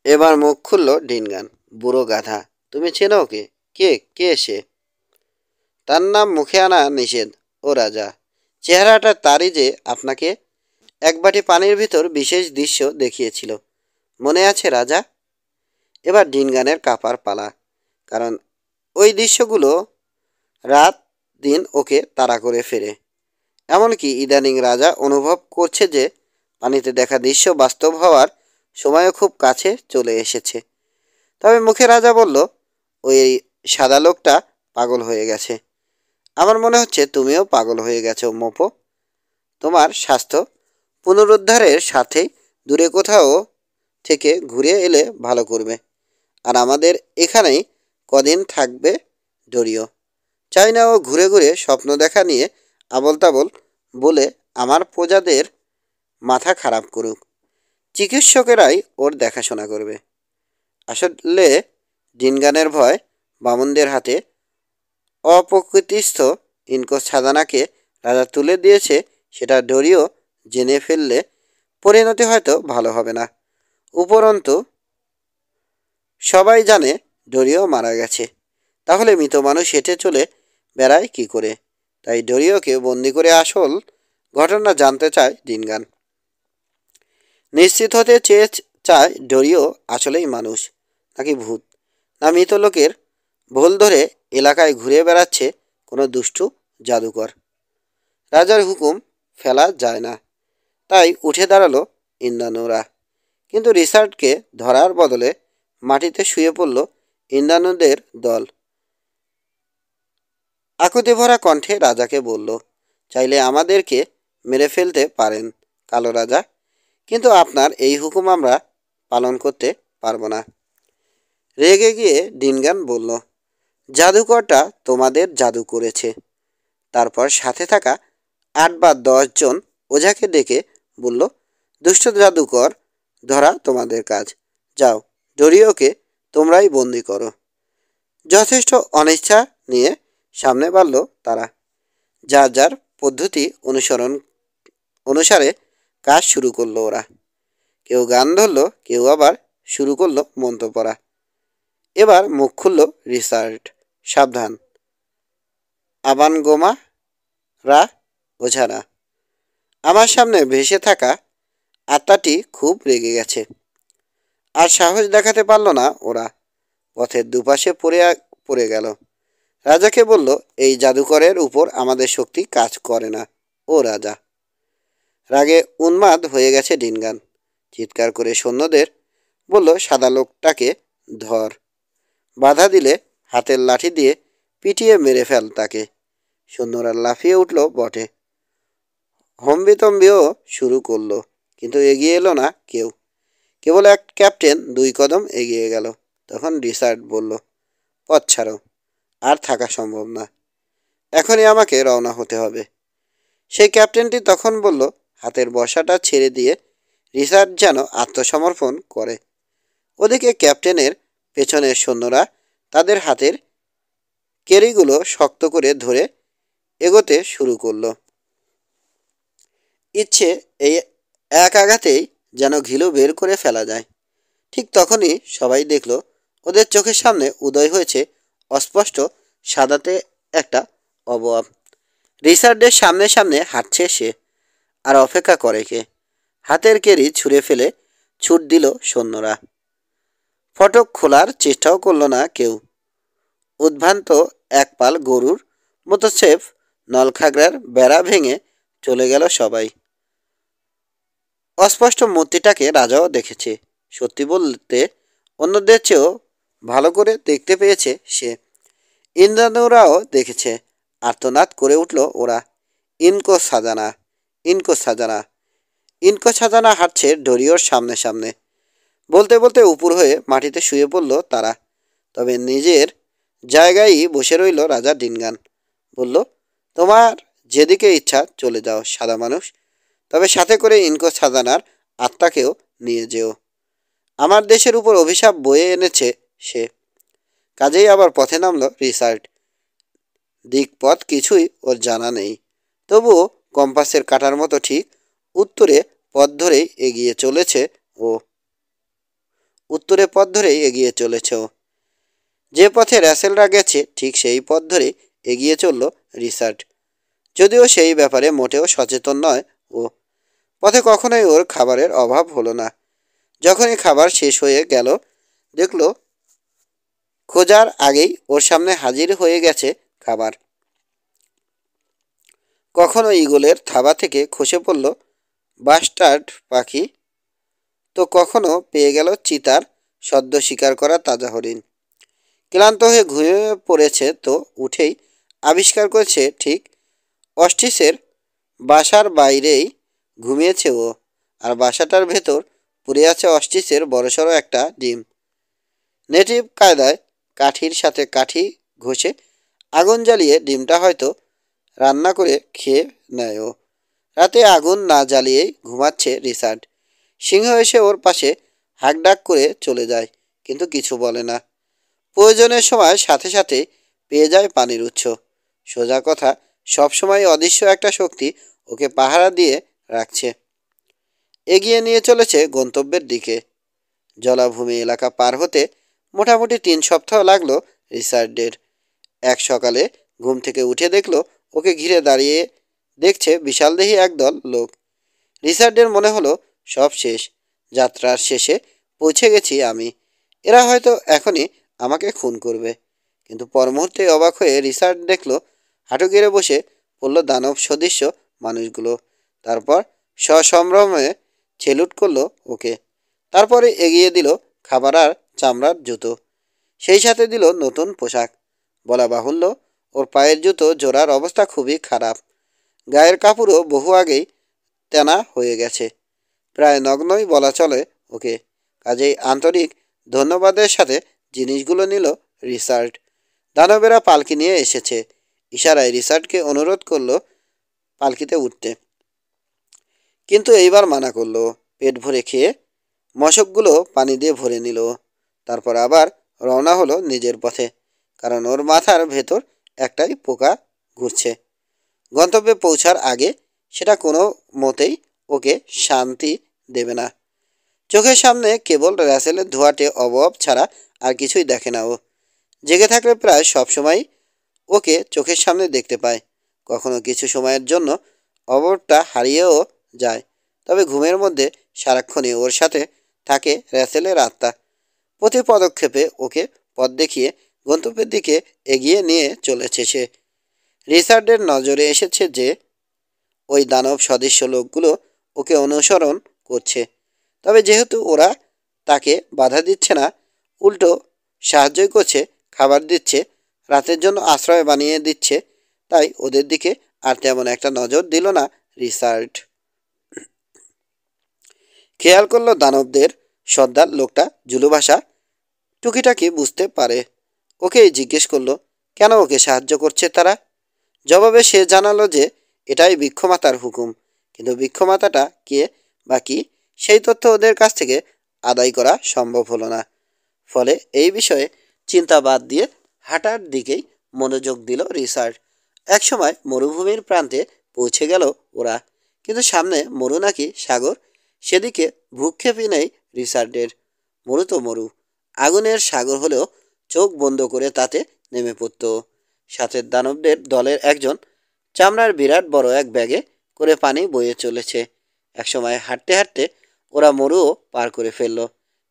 এবার মুখ খুলল ডিনগান। বুড়ো গাধা, তুমি চেনো ওকে? কে কে সে? তার নাম মুখে আনা নিষেধ। ও রাজা। চেহারাটা তারই যে আপনাকে এক বাটি পানির ভিতর বিশেষ দৃশ্য দেখিয়েছিল, মনে আছে রাজা? এবার ডিনগানের কাপার পালা, কারণ ওই দৃশ্যগুলো রাত দিন ওকে তাড়া করে ফেরে। এমনকি ইদানিং রাজা অনুভব করছে যে পানিতে দেখা দৃশ্য বাস্তব হওয়ার সময়ও খুব কাছে চলে এসেছে। তবে মুখে রাজা বলল, ওই সাদা লোকটা পাগল হয়ে গেছে। আমার মনে হচ্ছে তুমিও পাগল হয়ে গেছো মোপো। তোমার স্বাস্থ্য পুনরুদ্ধারের সাথে দূরে কোথাও থেকে ঘুরে এলে ভালো করবে। আর আমাদের এখানেই কদিন থাকবে ডরিও। চাই না ও ঘুরে ঘুরে স্বপ্ন দেখা নিয়ে আবল তাবল বলে আমার প্রজাদের মাথা খারাপ করুক। চিকিৎসকেরাই ওর দেখাশোনা করবে। আসলে ডিনগানের ভয় বামুনদের হাতে অপ্রকৃতিস্থ ইনকোস সাদানাকে রাজা তুলে দিয়েছে, সেটা ডরিও জেনে ফেললে পরিণতি হয়তো ভালো হবে না। উপরন্তু সবাই জানে ডরিও মারা গেছে। তাহলে মৃত মানুষ হেঁটে চলে বেড়ায় কি করে? তাই ডরিওকে বন্দি করে আসল ঘটনা জানতে চায় ডিনগান। নিশ্চিত হতে চায় ডরিও আসলেই মানুষ নাকি ভূত, না মৃত লোকের ভুল ধরে এলাকায় ঘুরে বেড়াচ্ছে কোনো দুষ্টু জাদুকর। রাজার হুকুম ফেলা যায় না, তাই উঠে দাঁড়ালো ইন্দ্রাণুরা। কিন্তু রিচার্ডকে ধরার বদলে মাটিতে শুয়ে পড়ল ইন্দ্রাণুদের দল। আকুতি ভরা কণ্ঠে রাজাকে বলল, চাইলে আমাদেরকে মেরে ফেলতে পারেন কালো রাজা, কিন্তু আপনার এই হুকুম আমরা পালন করতে পারবো না। রেগে গিয়ে ডিনগান বলল, জাদুকরটা তোমাদের জাদু করেছে। তারপর সাথে থাকা ৮ বা ১০ জন ওঝাকে ডেকে বলল, দুষ্ট জাদুকর ধরা তোমাদের কাজ। যাও, ডরিওকে তোমরাই বন্দি করো। যথেষ্ট অনিচ্ছা নিয়ে সামনে বাড়ল তারা। যার যার পদ্ধতি অনুসারে কাজ শুরু করলো ওরা। কেউ গান ধরলো, কেউ আবার শুরু করলো মন্ত্র পড়া। এবার মুখ খুলল রিচার্ড। সাবধান আবানগোমা রা ওঝারা, আমার সামনে ভেসে থাকা আত্মাটি খুব রেগে গেছে। আর সাহস দেখাতে পারল না ওরা। পথের দুপাশে পড়ে গেল। রাজাকে বলল, এই জাদুকরের উপর আমাদের শক্তি কাজ করে না। ও রাজা। রাগে উন্মাদ হয়ে গেছে ডিনগান। চিৎকার করে সৈন্যদের বলল, সাদা লোকটাকে ধর। বাধা দিলে হাতের লাঠি দিয়ে পিটিয়ে মেরে ফেল তাকে। সৈন্যরা লাফিয়ে উঠল বটে। হম্বিতম্বিও শুরু করলো, কিন্তু এগিয়ে এলো না কেউ। কেবল এক ক্যাপ্টেন ২ কদম এগিয়ে গেল। তখন রিচার্ড বলল, পথ ছাড়ো, আর থাকা সম্ভব না। এখনই আমাকে রওনা হতে হবে। সেই ক্যাপ্টেনটি তখন বলল, হাতের বর্শাটা ছেড়ে দিয়ে রিচার্ড যেন আত্মসমর্পণ করে। ওদিকে ক্যাপ্টেনের পেছনের সৈন্যরা তাদের হাতের কেরিগুলো শক্ত করে ধরে এগোতে শুরু করলো। ইচ্ছে এই এক আঘাতেই যেন ঘিলু বের করে ফেলা যায়। ঠিক তখনই সবাই দেখল ওদের চোখের সামনে উদয় হয়েছে অস্পষ্ট সাদাতে একটা অবয়ব। রিচার্ডের সামনে সামনে হাঁটছে সে। আর অপেক্ষা করে কে? হাতের কেরি ছুঁড়ে ফেলে ছুট দিল সৈন্যরা। ফটক খোলার চেষ্টাও করল না কেউ। উদ্ভ্রান্ত একপাল গরুর মতো সেফ নলখাগড়ার বেড়া ভেঙে চলে গেল সবাই। অস্পষ্ট মূর্তিটাকে রাজাও দেখেছে। সত্যি বলতে অন্যদের চেয়েও ভালো করে দেখতে পেয়েছে সে। ইন্দ্রাণুরাও দেখেছে। আর্তনাদ করে উঠল ওরা, ইনকো সাজানা, ইনকো সাজানা। ইনকো সাজানা হাঁটছে ডরিওর সামনে সামনে। বলতে বলতে উপর হয়ে মাটিতে শুয়ে পড়ল তারা। তবে নিজের জায়গায়ই বসে রইল রাজা ডিনগান। বলল, তোমার যেদিকে ইচ্ছা চলে যাও সাদা মানুষ, তবে সাথে করে ইনকো সাজানার আত্মাকেও নিয়ে যেও। আমার দেশের উপর অভিশাপ বয়ে এনেছে সে। কাজেই আবার পথে নামল রিচার্ড। দিকপথ কিছুই ওর জানা নেই, তবুও কম্পাসের কাঁটার মতো ঠিক উত্তরে পথ ধরেই এগিয়ে চলেছে ও। উত্তরে পথ ধরে এগিয়ে চলেছে ও। যে পথে র্যাসেলরা গেছে ঠিক সেই পথ ধরে এগিয়ে চলল রিচার্ড, যদিও সেই ব্যাপারে মোটেও সচেতন নয় ও। পথে কখনোই ওর খাবারের অভাব হলো না। যখনই খাবার শেষ হয়ে গেল দেখল খোঁজার আগেই ওর সামনে হাজির হয়ে গেছে খাবার। কখনো ঈগলের থাবা থেকে খসে পড়ল বাস্টার্ড পাখি, তো কখনো পেয়ে গেল চিতার সদ্য শিকার করা তাজা হরিণ। ক্লান্ত হয়ে ঘুমিয়ে পড়েছে, তো উঠেই আবিষ্কার করেছে ঠিক অস্টিসের বাসার বাইরেই ঘুমিয়েছে ও। আর বাসাটার ভেতর পুড়ে আছে অস্টিসের বড়সড় একটা ডিম। নেটিভ কায়দায় কাঠির সাথে কাঠি ঘষে আগুন জ্বালিয়ে ডিমটা হয়তো রান্না করে খেয়ে নেয় ও। রাতে আগুন না জ্বালিয়েই ঘুমাচ্ছে রিচার্ড। সিংহ এসে ওর পাশে হাঁকডাক করে চলে যায়, কিন্তু কিছু বলে না। প্রয়োজনের সময় সাথে সাথে পেয়ে যায় পানির উৎস। সোজা কথা, সবসময় অদৃশ্য একটা শক্তি ওকে পাহারা দিয়ে রাখছে। এগিয়ে নিয়ে চলেছে গন্তব্যের দিকে। জলাভূমি এলাকা পার হতে মোটামুটি 3 সপ্তাহ লাগলো রিচার্ডের। এক সকালে ঘুম থেকে উঠে দেখলো ওকে ঘিরে দাঁড়িয়ে দেখছে বিশালদেহী একদল লোক। রিচার্ডের মনে হলো সব শেষ, যাত্রার শেষে পৌঁছে গেছি আমি। এরা হয়তো এখনই আমাকে খুন করবে। কিন্তু পর মুহূর্তে অবাক হয়ে রিচার্ড দেখলো হাঁটু গেড়ে বসে পড়ল দানব সদৃশ্য মানুষগুলো। তারপর সসম্ভ্রমে ছেলুট করলো ওকে। তারপরে এগিয়ে দিল খাবার আর চামড়ার জুতো, সেই সাথে দিল নতুন পোশাক। বলা বাহুল্য, ওর পায়ের জুতো জোড়ার অবস্থা খুবই খারাপ। গায়ের কাপড়ও বহু আগেই তেনা হয়ে গেছে, প্রায় নগ্নই বলা চলে ওকে। কাজেই আন্তরিক ধন্যবাদের সাথে জিনিসগুলো নিল রিচার্ড। দানবেরা পালকি নিয়ে এসেছে। ইশারায় রিচার্ডকে অনুরোধ করলো পালকিতে উঠতে, কিন্তু এইবার মানা করলো। পেট ভরে খেয়ে মশকগুলো পানি দিয়ে ভরে নিল। তারপর আবার রওনা হলো নিজের পথে, কারণ ওর মাথার ভেতর একটাই পোকা ঘুরছে। গন্তব্যে পৌঁছার আগে সেটা কোনো মতেই ওকে শান্তি দেবে না। চোখের সামনে কেবল র্যাসেলের ধোঁয়াটে অবয়ব ছাড়া আর কিছুই দেখে না ও। জেগে থাকলে প্রায় সবসময় ওকে চোখের সামনে দেখতে পায়। কখনো কিছু সময়ের জন্য অবয়বটা হারিয়েও যায়, তবে ঘুমের মধ্যে সারাক্ষণই ওর সাথে থাকে র্যাসেলের আত্মা। প্রতি পদক্ষেপে ওকে পথ দেখিয়ে গন্তব্যের দিকে এগিয়ে নিয়ে চলেছে সে। রিচার্ডের নজরে এসেছে যে ওই দানব সদৃশ্য লোকগুলো ওকে অনুসরণ করছে। তবে যেহেতু ওরা তাকে বাধা দিচ্ছে না, উল্টো সাহায্যই করছে, খাবার দিচ্ছে, রাতের জন্য আশ্রয় বানিয়ে দিচ্ছে, তাই ওদের দিকে আর তেমন একটা নজর দিল না রিচার্ড। খেয়াল করলো দানবদের সর্দার লোকটা জুলু ভাষা টুকিটাকি বুঝতে পারে। ওকেই জিজ্ঞেস করলো কেন ওকে সাহায্য করছে তারা। জবাবে সে জানালো যে এটাই বৃক্ষমাতার হুকুম, কিন্তু বৃক্ষমাতাটা কে বা কি সেই তথ্য ওদের কাছ থেকে আদায় করা সম্ভব হলো না। ফলে এই বিষয়ে চিন্তা বাদ দিয়ে হাঁটার দিকেই মনোযোগ দিল রিচার্ড। একসময় মরুভূমির প্রান্তে পৌঁছে গেল ওরা, কিন্তু সামনে মরু নাকি সাগর সেদিকে ভ্রুক্ষেপই নেই রিচার্ডের। মরু তো মরু, আগুনের সাগর হলেও চোখ বন্ধ করে তাতে নেমে পড়ত। সাথে দানবদের দলের একজন চামড়ার বিরাট বড় এক ব্যাগে করে পানি বয়ে চলেছে। একসময় হাঁটতে হাঁটতে ওরা মরুও পার করে ফেলল,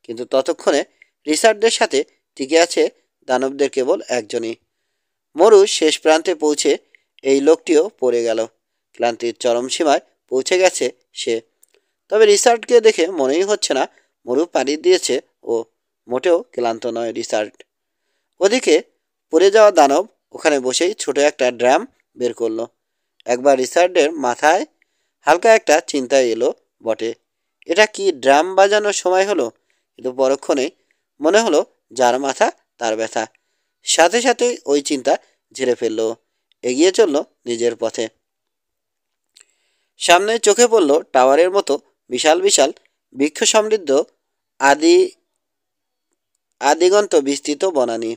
কিন্তু ততক্ষণে রিচার্ডদের সাথে টিকে আছে দানবদের কেবল একজনই। মরু শেষ প্রান্তে পৌঁছে এই লোকটিও পড়ে গেল। ক্লান্তির চরম সীমায় পৌঁছে গেছে সে। তবে রিচার্ডকে দেখে মনেই হচ্ছে না মরু পানি দিয়েছে ও। মোটেও ক্লান্ত নয় রিচার্ড। ওদিকে পড়ে যাওয়া দানব ওখানে বসেই ছোট একটা ড্রাম বের করলো। একবার রিচার্ডের মাথায় হালকা একটা চিন্তা এলো বটে, এটা কি ড্রাম বাজানোর সময় হলো? কিন্তু পরক্ষণেই মনে হলো যার মাথা তার ব্যথা। সাথে সাথে ওই চিন্তা ঝেড়ে ফেললো, এগিয়ে চলল নিজের পথে। সামনে চোখে পড়ল টাওয়ারের মতো বিশাল বিশাল বৃক্ষ সমৃদ্ধ আদি আদিগন্ত বিস্তৃত বনানী।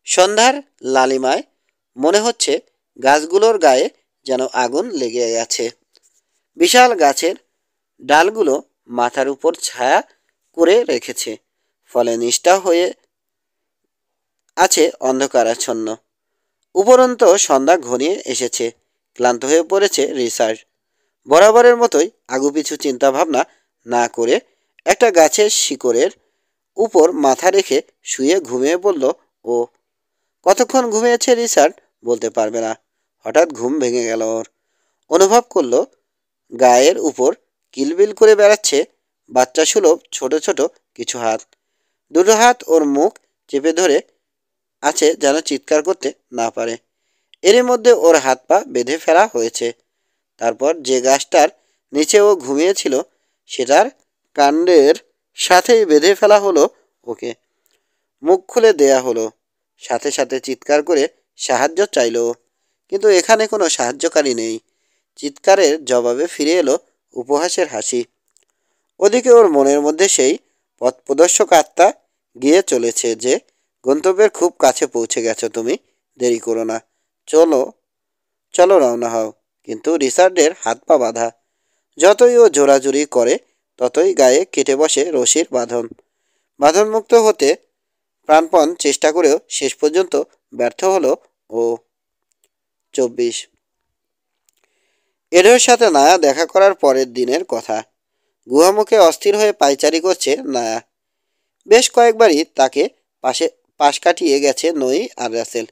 সন্ধ্যার লালিমায় মনে হচ্ছে গাছগুলোর গায়ে যেন আগুন লেগে আছে। বিশাল গাছের ডালগুলো মাথার উপর ছায়া করে রেখেছে। ফলে নিষ্ঠা হয়ে আছে অন্ধকারাচ্ছন্ন। উপরন্ত সন্ধ্যা ঘনিয়ে এসেছে। ক্লান্ত হয়ে পড়েছে রিসার্চ। বরাবরের মতোই আগুপিছু চিন্তাভাবনা না করে একটা গাছের শিকড়ের উপর মাথা রেখে শুয়ে ঘুমিয়ে পড়ল ও। কতক্ষণ ঘুমিয়েছে রিসার্চ বলতে পারবে না। হঠাৎ ঘুম ভেঙে গেল ওর। অনুভব করল গায়ের উপর কিলবিল করে বেড়াচ্ছে বাচ্চা সুলভ ছোট ছোট কিছু হাত। দুটো হাত ওর মুখ চেপে ধরে আছে যেন চিৎকার করতে না পারে। এরই মধ্যে ওর হাত পা বেঁধে ফেলা হয়েছে। তারপর যে গাছটার নিচে ও ঘুমিয়েছিল সেটার কাণ্ডের সাথেই বেঁধে ফেলা হলো ওকে। মুখ খুলে দেয়া হলো। সাথে সাথে চিৎকার করে সাহায্য চাইল ও। কিন্তু এখানে কোনো সাহায্যকারী নেই। চিৎকারের জবাবে ফিরে এলো উপহাসের হাসি। ওদিকে ওর মনের মধ্যে সেই পথপ্রদর্শক আত্মা গিয়ে চলেছে যে, গন্তব্যের খুব কাছে পৌঁছে গেছো তুমি, দেরি করো না, চলো চলো রওনা হও। কিন্তু রিচার্ডের হাত পা বাঁধা। যতই ও জোরাজুরি করে ততই গায়ে কেটে বসে রশির বাঁধন। বাঁধনমুক্ত হতে প্রাণপণ চেষ্টা করেও শেষ পর্যন্ত ব্যর্থ হলো ও। 24। এডোর সাথে নায়া দেখা করার পরের দিনের কথা। গুহামুখে অস্থির হয়ে পায়চারি করছে নায়া। বেশ কয়েকবারই তাকে পাশ কাটিয়ে গেছে নই আর রাসেল,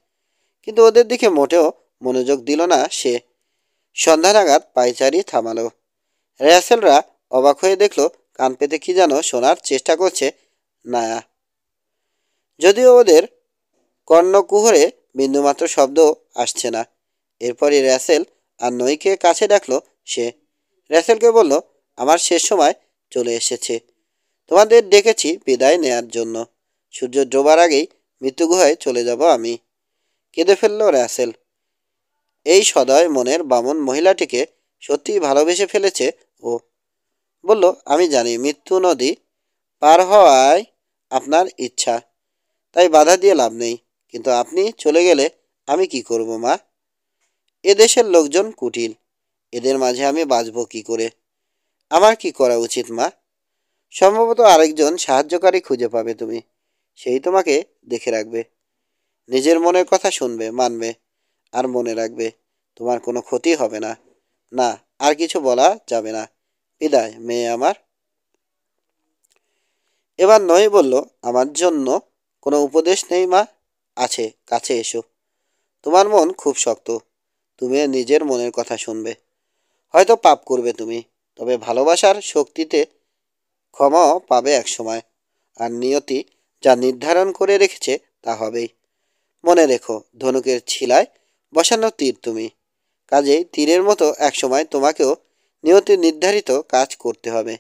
কিন্তু ওদের দিকে মোটেও মনোযোগ দিল না সে। সন্ধ্যা নাগাদ পায়চারি থামালো। রাসেলরা অবাক হয়ে দেখল কান পেতে কি যেন শোনার চেষ্টা করছে নায়া। যদিও ওদের কর্ণকুহরে বিন্দুমাত্র শব্দ আসছে না। এরপরই রাসেল আর নইকে কাছে ডাকলো সে। রাসেলকে বলল, আমার শেষ সময় চলে এসেছে। তোমাদের ডেকেছি বিদায় নেয়ার জন্য। সূর্য ডোবার আগেই মৃত্যু গুহায় চলে যাব আমি। কেঁদে ফেলল রাসেল। এই সদয় মনের বামন মহিলাটিকে সত্যিই ভালোবেসে ফেলেছে ও। বলল, আমি জানি মৃত্যু নদী পার হওয়ায় আপনার ইচ্ছা, তাই বাধা দিয়ে লাভ নেই। কিন্তু আপনি চলে গেলে আমি কি করব মা? এ দেশের লোকজন কুটিল। এদের মাঝে আমি বাঁচব কি করে? আমার কি করা উচিত মা? সম্ভবত আরেকজন সাহায্যকারী খুঁজে পাবে তুমি। সেই তোমাকে দেখে রাখবে, নিজের মনের কথা শুনবে, মানবে, আর মনে রাখবে তোমার কোনো ক্ষতি হবে না। না, আর কিছু বলা যাবে না। বিদায় মেয়ে আমার। এবার নয় বলল, আমার জন্য কোনো উপদেশ নেই মা? আছে, কাছে এসো। তোমার মন খুব শক্ত। তুমি নিজের মনের কথা শুনবে। হয়তো পাপ করবে তুমি, তবে ভালোবাসার শক্তিতে ক্ষমাও পাবে এক সময়। আর নিয়তি যা নির্ধারণ করে রেখেছে তা হবেই। মনে রেখো, ধনুকের ছিলায় বসানো তীর তুমি। কাজেই তীরের মতো এক সময় তোমাকেও নিয়তি নির্ধারিত কাজ করতে হবে।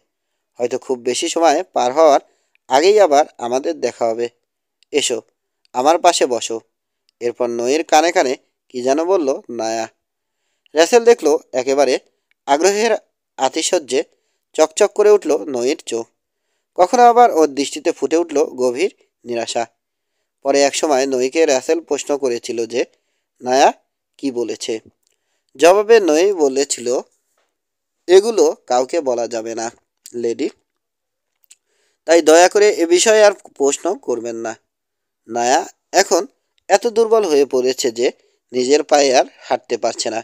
হয়তো খুব বেশি সময় পার হওয়ার আগেই আবার আমাদের দেখা হবে। এসো, আমার পাশে বসো। এরপর নইয়ের কানে কানে কি যেন বলল নায়া। রাসেল দেখল একেবারে আগ্রহের আতিশয্যে চকচক করে উঠল নইয়ের চোখ। কখনো আবার ওর দৃষ্টিতে ফুটে উঠল গভীর নিরাশা। পরে একসময় নইকে রাসেল প্রশ্ন করেছিল যে, নায়া কি বলেছে? জবাবে নই বলেছিল, এগুলো কাউকে বলা যাবে না লেডি, তাই দয়া করে এ বিষয়ে আর প্রশ্ন করবেন না। নায়া এখন এত দুর্বল হয়ে পড়েছে যে নিজের পায়ে আর হাঁটতে পারছে না।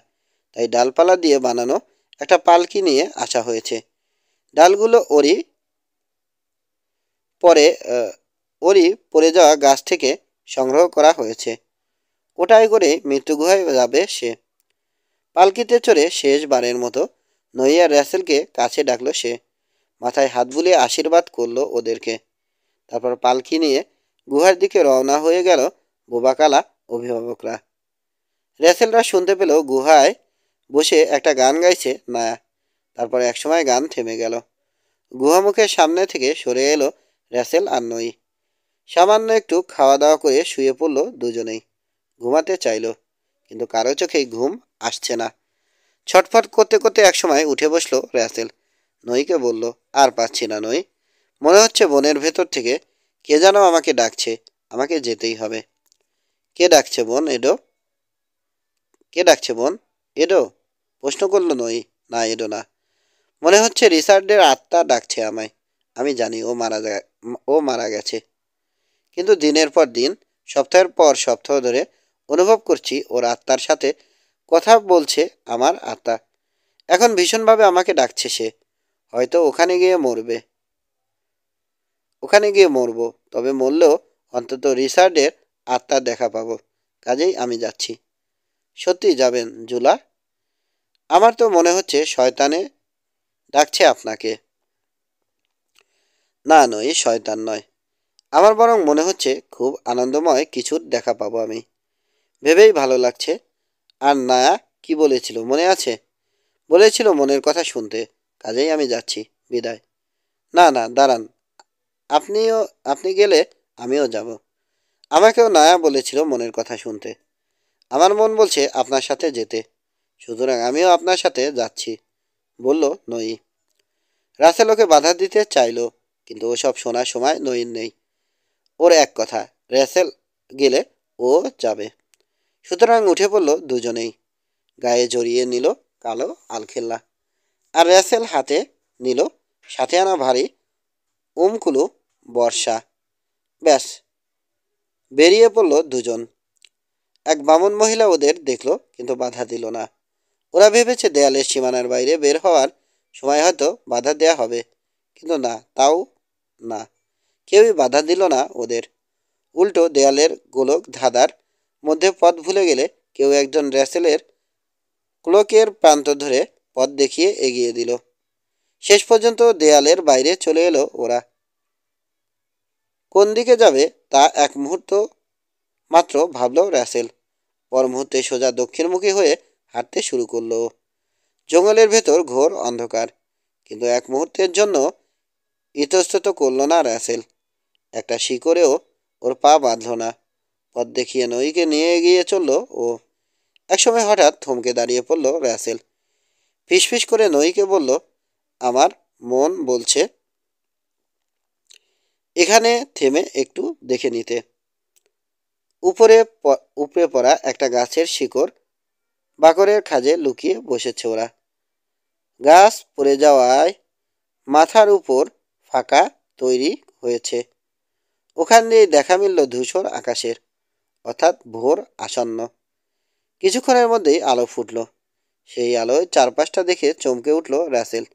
তাই ডালপালা দিয়ে বানানো একটা পালকি নিয়ে আসা হয়েছে। ডালগুলো পরে ওরই পড়ে যাওয়া গাছ থেকে সংগ্রহ করা হয়েছে। ওটাই করে মৃত্যুগুহায় যাবে সে। পালকিতে চড়ে শেষবারের মতো নইয়া রাসেলকে কাছে ডাকলো সে। মাথায় হাত বুলিয়ে আশীর্বাদ করলো ওদেরকে। তারপর পালকি নিয়ে গুহার দিকে রওনা হয়ে গেল বোবাকালা অভিভাবকরা। রাসেলরা শুনতে পেল গুহায় বসে একটা গান গাইছে নায়া। তারপর একসময় গান থেমে গেল। গুহামুখের সামনে থেকে সরে এলো রাসেল আর নই। সামান্য একটু খাওয়া দাওয়া করে শুয়ে পড়ল দুজনেই। ঘুমাতে চাইল, কিন্তু কারো চোখেই ঘুম আসছে না। ছটফট করতে করতে একসময় উঠে বসলো রাসেল। নইকে বলল, আর পাচ্ছি না নই। মনে হচ্ছে বনের ভেতর থেকে কে যেন আমাকে ডাকছে। আমাকে যেতেই হবে। কে ডাকছে বোন এডো? কে ডাকছে বোন? এডো? প্রশ্ন করল নই। না, এডো না। মনে হচ্ছে রিচার্ডের আত্মা ডাকছে আমায়। আমি জানি ও মারা গেছে, কিন্তু দিনের পর দিন, সপ্তাহের পর সপ্তাহ ধরে অনুভব করছি ওর আত্মার সাথে কথা বলছে আমার আত্মা। এখন ভীষণভাবে আমাকে ডাকছে সে। হয়তো ওখানে গিয়ে মরবো, তবে মরলেও অন্তত রিচার্ডের আত্মার দেখা পাবো। কাজেই আমি যাচ্ছি। সত্যি যাবেন, জুলা? আমার তো মনে হচ্ছে শয়তানে ডাকছে আপনাকে। না, নয়, শয়তান নয়। আমার বরং মনে হচ্ছে খুব আনন্দময় কিছুর দেখা পাবো আমি। ভেবেই ভালো লাগছে। আর না, কি বলেছিল মনে আছে? বলেছিল মনের কথা শুনতে। কাজেই আমি যাচ্ছি। বিদায়। না, না, দাঁড়ান। আপনিও আপনি গেলে আমিও যাব। আমাকেও নায়া বলেছিল মনের কথা শুনতে। আমার মন বলছে আপনার সাথে যেতে। সুতরাং আমিও আপনার সাথে যাচ্ছি, বলল নই। রাসেল ওকে বাধা দিতে চাইল, কিন্তু ওসব শোনার সময় নইর নেই। ওর এক কথা, র্যাসেল গেলে ও যাবে। সুতরাং উঠে পড়ল দুজনেই। গায়ে জড়িয়ে নিল কালো আলখেল্লা। আর র্যাসেল হাতে নিল সাথে আনা ভারী উমকুলু বর্ষা। ব্যাস, বেরিয়ে পড়ল দুজন। এক বামন মহিলা ওদের দেখল, কিন্তু বাধা দিল না। ওরা ভেবেছে দেয়ালের সীমানার বাইরে বের হওয়ার সময় হয়তো বাধা দেয়া হবে, কিন্তু না, তাও না। কেউই বাধা দিল না ওদের। উল্টো দেয়ালের গোলক ধাঁধার মধ্যে পথ ভুলে গেলে কেউ একজন র্যাসেলের ক্লোকের প্রান্ত ধরে পথ দেখিয়ে এগিয়ে দিল। শেষ পর্যন্ত দেয়ালের বাইরে চলে এলো ওরা। কোন দিকে যাবে তা এক মুহূর্ত মাত্র ভাবল র্যাসেল। পর মুহূর্তে সোজা দক্ষিণমুখী হয়ে হাঁটতে শুরু করলো। জঙ্গলের ভেতর ঘোর অন্ধকার, কিন্তু এক মুহূর্তের জন্য ইতস্তত করল না র্যাসেল। একটা শিকড়েও ওর পা বাঁধল না। পথ দেখিয়ে নইকে নিয়ে এগিয়ে চলল ও। একসময় হঠাৎ থমকে দাঁড়িয়ে পড়ল র্যাসেল। ফিসফিস করে নইকে বলল, আমার মন বলছে এখানে থেমে একটু দেখে নিতে। উপরে পড়া একটা গাছের শিকড় বাকরের খাঁজে লুকিয়ে বসেছে ওরা। গাছ পড়ে যাওয়ায় মাথার উপর ফাঁকা তৈরি হয়েছে। ওখান দিয়ে দেখা মিলল ধূসর আকাশের, অর্থাৎ ভোর আসন্ন। কিছুক্ষণের মধ্যেই আলো ফুটল। সেই আলোয় চারপাশটা দেখে চমকে উঠল র্যাসেল।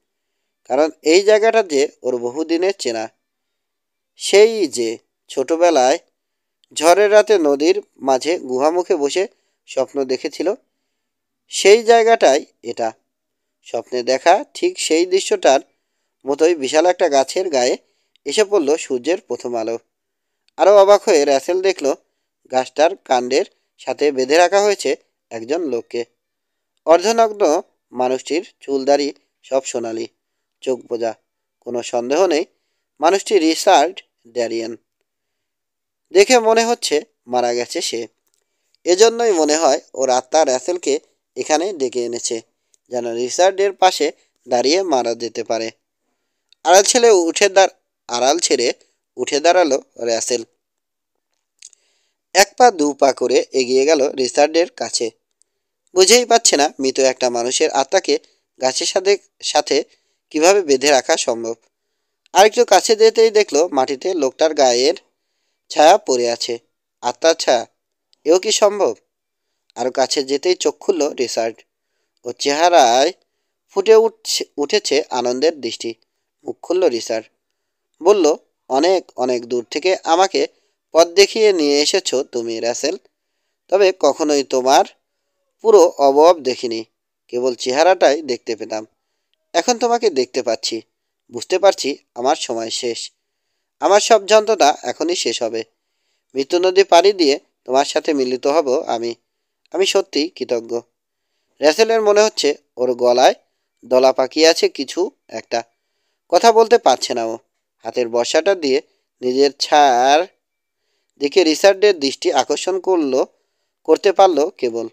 কারণ এই জায়গাটা যে ওর বহুদিনের চেনা। সেই যে ছোটবেলায় ঝড়ের রাতে নদীর মাঝে গুহামুখে বসে স্বপ্ন দেখেছিল, সেই জায়গাটাই এটা। স্বপ্নে দেখা ঠিক সেই দৃশ্যটার মতোই বিশাল একটা গাছের গায়ে এসে পড়ল সূর্যের প্রথম আলো। আরও অবাক হয়ে র্যাসেল দেখল গাছটার কাণ্ডের সাথে বেঁধে রাখা হয়েছে একজন লোককে। অর্ধনগ্ন মানুষটির চুলদাড়ি সব সোনালি, চোখ বোঝা। কোনো সন্দেহ নেই, মানুষটি রিচার্ড ড্যারিয়েন। দেখে মনে হচ্ছে মারা গেছে সে। এজন্যই মনে হয় ওর আত্মা র্যাসেলকে এখানে ডেকে এনেছে, যেন রিচার্ডের পাশে দাঁড়িয়ে মারা যেতে পারে। আড়াল ছেড়ে আড়াল ছেড়ে উঠে দাঁড়ালো র্যাসেল। এক পা দু পা করে এগিয়ে গেল রিচার্ডের কাছে। বুঝেই পাচ্ছে না মৃত একটা মানুষের আত্মাকে গাছের সাথে সাথে কিভাবে বেঁধে রাখা সম্ভব। আরেকটু কাছে যেতেই দেখলো মাটিতে লোকটার গায়ের ছায়া পড়ে আছে। আত্মার ছায়া, এও কি সম্ভব? আরও কাছে যেতেই চোখ খুলল রিচার্ড। ওর চেহারায় উঠেছে আনন্দের দৃষ্টি। মুখ খুলল রিচার্ড, বলল, অনেক অনেক দূর থেকে আমাকে পথ দেখিয়ে নিয়ে এসেছো তুমি র্যাসেল। তবে কখনোই তোমার পুরো অবয়ব দেখিনি, কেবল চেহারাটাই দেখতে পেতাম। এখন তোমাকে দেখতে পাচ্ছি, বুঝতে পারছি আমার সময় শেষ। আমার সব যন্ত্রণা এখনই শেষ হবে। মৃত্যু নদী পাড়ি দিয়ে তোমার সাথে মিলিত হব আমি। আমি সত্যিই কৃতজ্ঞ। র্যাসেলের মনে হচ্ছে ওর গলায় দলা পাকিয়ে আছে কিছু একটা। কথা বলতে পারছে না ও। হাতের বর্ষাটা দিয়ে নিজের ছায়ার দিকে রিচার্ডের দৃষ্টি আকর্ষণ করতে পারল কেবল।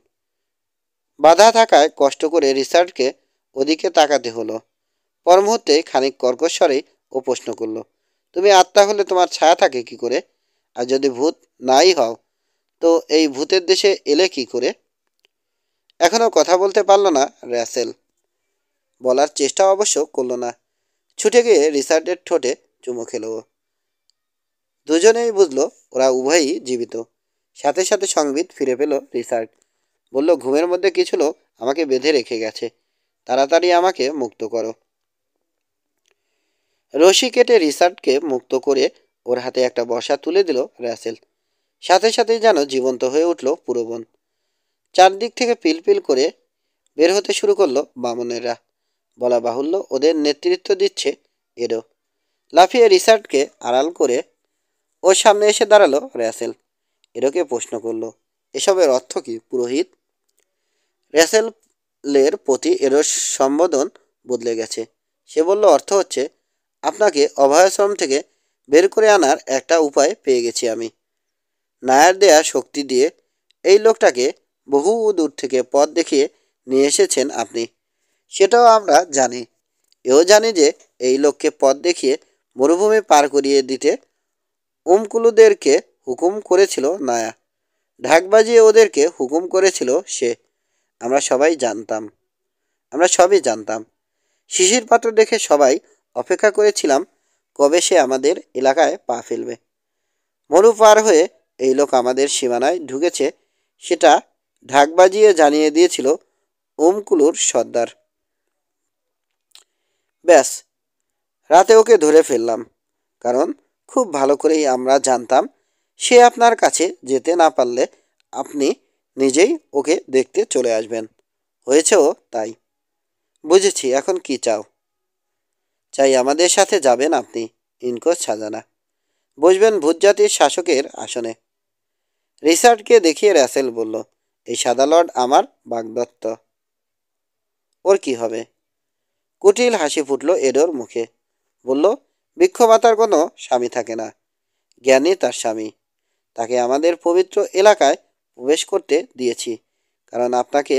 বাধা থাকায় কষ্ট করে রিচার্ডকে ওদিকে তাকাতে হলো। পর মুহূর্তে খানিক কর্কশ্বরেই ও প্রশ্ন করল, তুমি আত্মা হলে তোমার ছায়া থাকে কি করে? আর যদি ভূত নাই হও, তো এই ভূতের দেশে এলে কি করে? এখনও কথা বলতে পারল না র্যাসেল। বলার চেষ্টা অবশ্য করল না। ছুটে গিয়ে রিচার্ডের ঠোঁটে চুমো খেলো ও। দুজনেই বুঝলো ওরা উভয়ই জীবিত। সাথে সাথে সংবিত ফিরে পেল রিসার্ট। বলল, ঘুমের মধ্যে কিছু লোক আমাকে বেঁধে রেখে গেছে, তাড়াতাড়ি আমাকে মুক্ত করো। রশি কেটে রিসার্টকে মুক্ত করে ওর হাতে একটা বর্শা তুলে দিল রাসেল। সাথে সাথেই যেন জীবন্ত হয়ে উঠল পুরো বন। চারদিক থেকে পিলপিল করে বের হতে শুরু করলো বামনেরা। বলা বাহুল্য, ওদের নেতৃত্ব দিচ্ছে এডো। লাফিয়ে রিসার্টকে আড়াল করে ওর সামনে এসে দাঁড়ালো রাসেল। এডোকে প্রশ্ন করলো, এসবের অর্থ কি পুরোহিত? র্যাসেলের প্রতি এডোর সম্বোধন বদলে গেছে। সে বলল, অর্থ হচ্ছে আপনাকে অভয়াশ্রম থেকে বের করে আনার একটা উপায় পেয়ে গেছি আমি। নায়ার দেয়া শক্তি দিয়ে এই লোকটাকে বহু দূর থেকে পথ দেখিয়ে নিয়ে এসেছেন আপনি। সেটাও আমরা জানি। এও জানি যে এই লোককে পথ দেখিয়ে মরুভূমি পার করিয়ে দিতে উমকুলুদেরকে হুকুম করেছিল নায়া। ঢাক বাজিয়ে ওদেরকে হুকুম করেছিল সে। আমরা সবাই জানতাম। আমরা সবই জানতাম। শিশির পাত্র দেখে সবাই অপেক্ষা করেছিলাম কবে সে আমাদের এলাকায় পা ফেলবে। মরু পার হয়ে এই লোক আমাদের সীমানায় ঢুকেছে সেটা ঢাক বাজিয়ে জানিয়ে দিয়েছিল উমকুলুর সর্দার। ব্যাস, রাতে ওকে ধরে ফেললাম। কারণ খুব ভালো করেই আমরা জানতাম সে আপনার কাছে যেতে না পারলে আপনি নিজেই ওকে দেখতে চলে আসবেন। হয়েছেও তাই। বুঝেছি, এখন কি চাও? চাই আমাদের সাথে যাবেন আপনি, ইনকোস সাজানা। বসবেন ভূতজাতির শাসকের আসনে। রিচার্ডকে দেখিয়ে রাসেল বলল, এই সাদা লর্ড আমার বাগদত্ত। ওর কি হবে? কুটিল হাসি ফুটল এডোর মুখে। বলল, বৃক্ষমাতার কোনো স্বামী থাকে না। জ্ঞানী তার স্বামী। তাকে আমাদের পবিত্র এলাকায় প্রবেশ করতে দিয়েছি, কারণ আপনাকে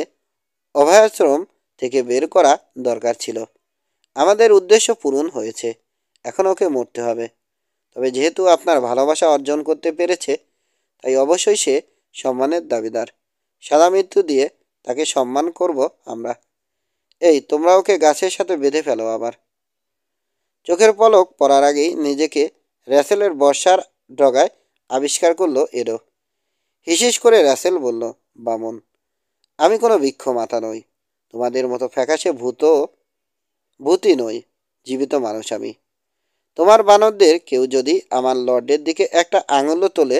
অভয়াশ্রম থেকে বের করা দরকার ছিল। আমাদের উদ্দেশ্য পূরণ হয়েছে। এখন ওকে মরতে হবে। তবে যেহেতু আপনার ভালোবাসা অর্জন করতে পেরেছে, তাই অবশ্যই সে সম্মানের দাবিদার। সাদা মৃত্যু দিয়ে তাকে সম্মান করব আমরা। এই, তোমরা ওকে গাছের সাথে বেঁধে ফেলো আবার। চোখের পলক পড়ার আগেই নিজেকে র্যাসেলের বর্ষার ডগায় আবিষ্কার করলো এডো। হিসিস করে র্যাসেল বলল, বামন, আমি কোনো বৃক্ষ মাথা নই। তোমাদের মতো ফ্যাকাশে ভূতই নই, জীবিত মানুষ আমি। তোমার বানরদের কেউ যদি আমার লর্ডের দিকে একটা আঙুলও তোলে,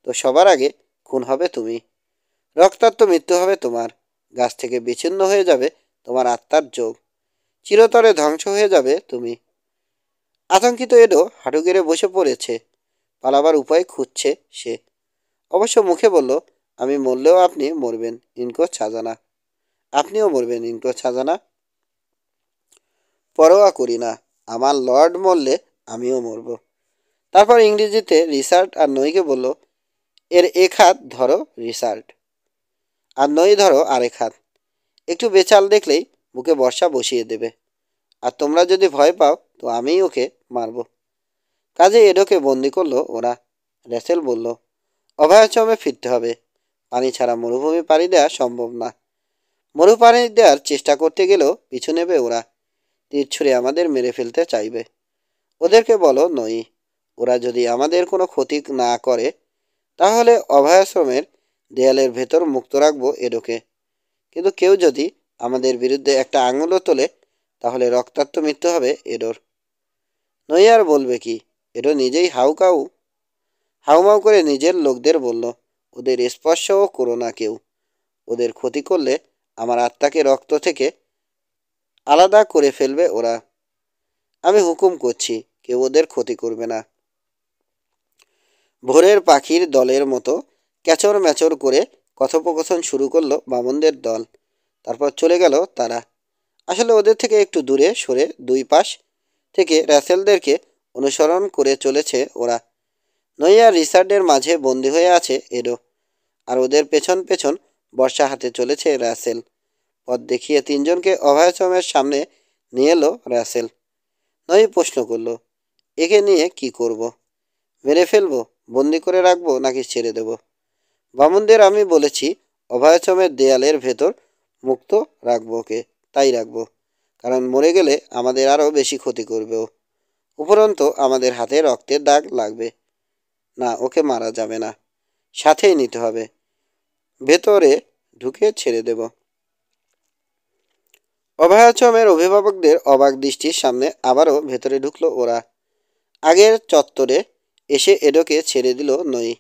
তো সবার আগে খুন হবে তুমি। রক্তাক্ত মৃত্যু হবে তোমার। গাছ থেকে বিচ্ছিন্ন হয়ে যাবে তোমার আত্মার যোগ। চিরতরে ধ্বংস হয়ে যাবে তুমি। আতঙ্কিত এডো হাঁটু গেড়ে বসে পড়েছে। পালাবার উপায় খুঁজছে সে। অবশ্য মুখে বলল, আমি মরলেও আপনি মরবেন, ইনকো ছাজানা। আপনিও মরবেন, ইনকো ছাজানা। পরোয়া করি না। আমার লর্ড মরলে আমিও মরব। তারপর ইংরেজিতে রিসার্ট আর নইকে বলল, এর এক হাত ধরো রিসার্ট, আর নই ধরো আরেক হাত। একটু বেচাল দেখলেই বুকে বর্ষা বসিয়ে দেবে। আর তোমরা যদি ভয় পাও তো আমিই ওকে মারব। কাজে এডোকে বন্দি করলো ওরা। র্যাসেল বলল, অভয়াশ্রমে ফিরতে হবে। পানি ছাড়া মরুভূমি পাড়ি দেওয়া সম্ভব না। মরু পাড়ি দেওয়ার চেষ্টা করতে গেলেও পিছু নেবে ওরা। তীর ছুঁড়ে আমাদের মেরে ফেলতে চাইবে। ওদেরকে বলো নই, ওরা যদি আমাদের কোনো ক্ষতি না করে, তাহলে অভয়াশ্রমের দেয়ালের ভেতর মুক্ত রাখবো এডোকে। কিন্তু কেউ যদি আমাদের বিরুদ্ধে একটা আঙুলও তোলে, তাহলে রক্তাক্ত মৃত্যু হবে এডোর। নই আর বলবে কি? এডো নিজেই হাউমাউ করে নিজের লোকদের বলল, ওদের স্পর্শও করো না কেউ। ওদের ক্ষতি করলে আমার আত্মাকে রক্ত থেকে আলাদা করে ফেলবে ওরা। আমি হুকুম করছি, কেউ ওদের ক্ষতি করবে না। ভোরের পাখির দলের মতো ক্যাচর ম্যাচর করে কথোপকথন শুরু করলো বামনদের দল। তারপর চলে গেল তারা। আসলে ওদের থেকে একটু দূরে সরে দুই পাশ থেকে র্যাসেলদেরকে অনুসরণ করে চলেছে ওরা। নইয়া রিসার্ডের মাঝে বন্দি হয়ে আছে এডো। আর ওদের পেছন পেছন বর্ষা হাতে চলেছে র্যাসেল। পথ দেখিয়ে তিনজনকে অভয়াশ্রমের সামনে নিয়ে এলো র্যাসেল। নই প্রশ্ন করল, একে নিয়ে কি করব? মেরে ফেলবো, বন্দি করে রাখবো, নাকি ছেড়ে দেব? বামুনদের আমি বলেছি অভয়াশ্রমের দেয়ালের ভেতর মুক্ত রাখবো ওকে, তাই রাখবো। কারণ মরে গেলে আমাদের আরও বেশি ক্ষতি করবে ও। উপরন্তু আমাদের হাতে রক্তের দাগ লাগবে। না, ওকে মারা যাবে না, সাথেই নিতে হবে। ভেতরে ঢুকে ছেড়ে দেব। অভয়াচমের অভিভাবকদের অবাক দৃষ্টির সামনে আবারও ভেতরে ঢুকলো ওরা। আগের চত্বরে এসে এডোকে ছেড়ে দিল নই।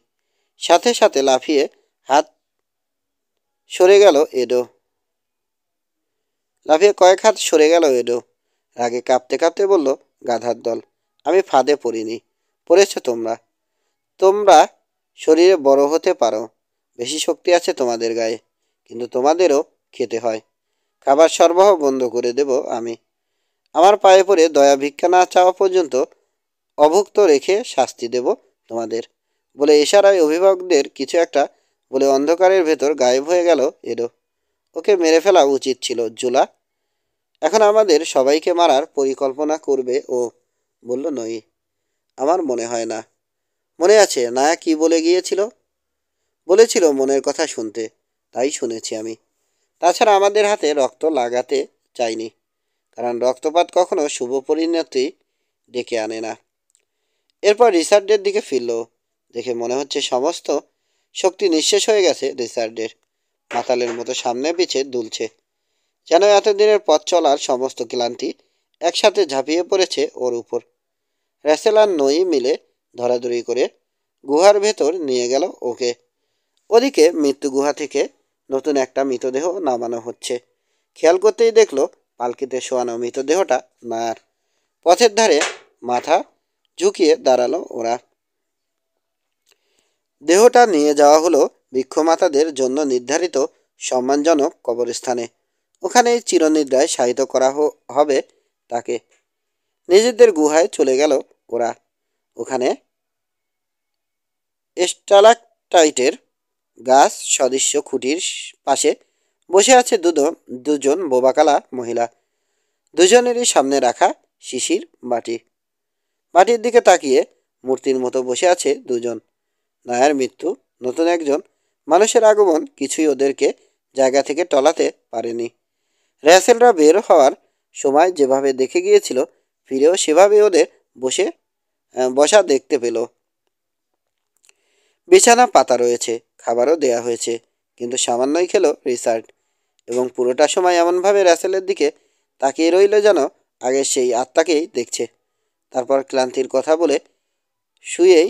সাথে সাথে লাফিয়ে হাত সরে গেল এডো। লাফিয়ে কয়েক হাত সরে গেল এডো। রাগে কাঁপতে কাঁপতে বলল, গাধার দল, আমি ফাঁদে পড়িনি, পড়েছ তোমরা। তোমরা শরীরে বড় হতে পারো, বেশি শক্তি আছে তোমাদের গায়ে, কিন্তু তোমাদেরও খেতে হয়। খাবার সরবরাহ বন্ধ করে দেব আমি। আমার পায়ে পড়ে দয়া ভিক্ষা না চাওয়া পর্যন্ত অভুক্ত রেখে শাস্তি দেব তোমাদের। বলে ইশারায় অভিভাবকদের কিছু একটা বলে অন্ধকারের ভেতর গায়েব হয়ে গেল এডো। ওকে মেরে ফেলা উচিত ছিল, জুলা। এখন আমাদের সবাইকে মারার পরিকল্পনা করবে ও, বলল নই। আমার মনে হয় না। মনে আছে নায়া কি বলে গিয়েছিল? বলেছিল মনের কথা শুনতে, তাই শুনেছি আমি। তাছাড়া আমাদের হাতে রক্ত লাগাতে চাইনি, কারণ রক্তপাত কখনো শুভ পরিণতি ডেকে আনে না। এরপর রিচার্ডের দিকে ফিরল। দেখে মনে হচ্ছে সমস্ত শক্তি নিঃশেষ হয়ে গেছে রিচার্ডের। মাতালের মতো সামনে পিছে দুলছে, যেন এতদিনের পথ চলার সমস্ত ক্লান্তি একসাথে ঝাঁপিয়ে পড়েছে ওর উপর। র্যাসেল আর নই মিলে ধরাধরি করে গুহার ভেতর নিয়ে গেল ওকে। ওদিকে মৃত্যু গুহা থেকে নতুন একটা মৃতদেহ নামানো হচ্ছে। খেয়াল করতেই দেখলো পালকিতে শোয়ানো মৃতদেহটা নায়ার। পথের ধারে মাথা ঝুঁকিয়ে দাঁড়ালো ওরা। দেহটা নিয়ে যাওয়া হলো ভিক্ষুমাতাদের জন্য নির্ধারিত সম্মানজনক কবরস্থানে। ওখানেই চিরনিদ্রায় শায়িত করা হবে তাকে। নিজেদের গুহায় চলে গেল ওরা। ওখানে স্টালাকটাইটের গাছ সদৃশ্য খুঁটির পাশে বসে আছে দুজন বোবাকালা মহিলা। দুজনেরই সামনে রাখা শিশির বাটি। বাটির দিকে তাকিয়ে মূর্তির মতো বসে আছে দুজন। নায়ার মৃত্যু, নতুন একজন মানুষের আগমন কিছুই ওদেরকে জায়গা থেকে টলাতে পারেনি। র্যাসেলরা বের হওয়ার সময় যেভাবে দেখে গিয়েছিল, ফিরেও সেভাবে ওদের বসা দেখতে পেল। বিছানা পাতা রয়েছে, খাবারও দেয়া হয়েছে, কিন্তু সামান্যই খেলো রিচার্ড, এবং পুরোটা সময় এমনভাবে র্যাসেলের দিকে তাকিয়ে রইল যেন আগের সেই আত্মাকেই দেখছে। তারপর ক্লান্তির কথা বলে শুয়েই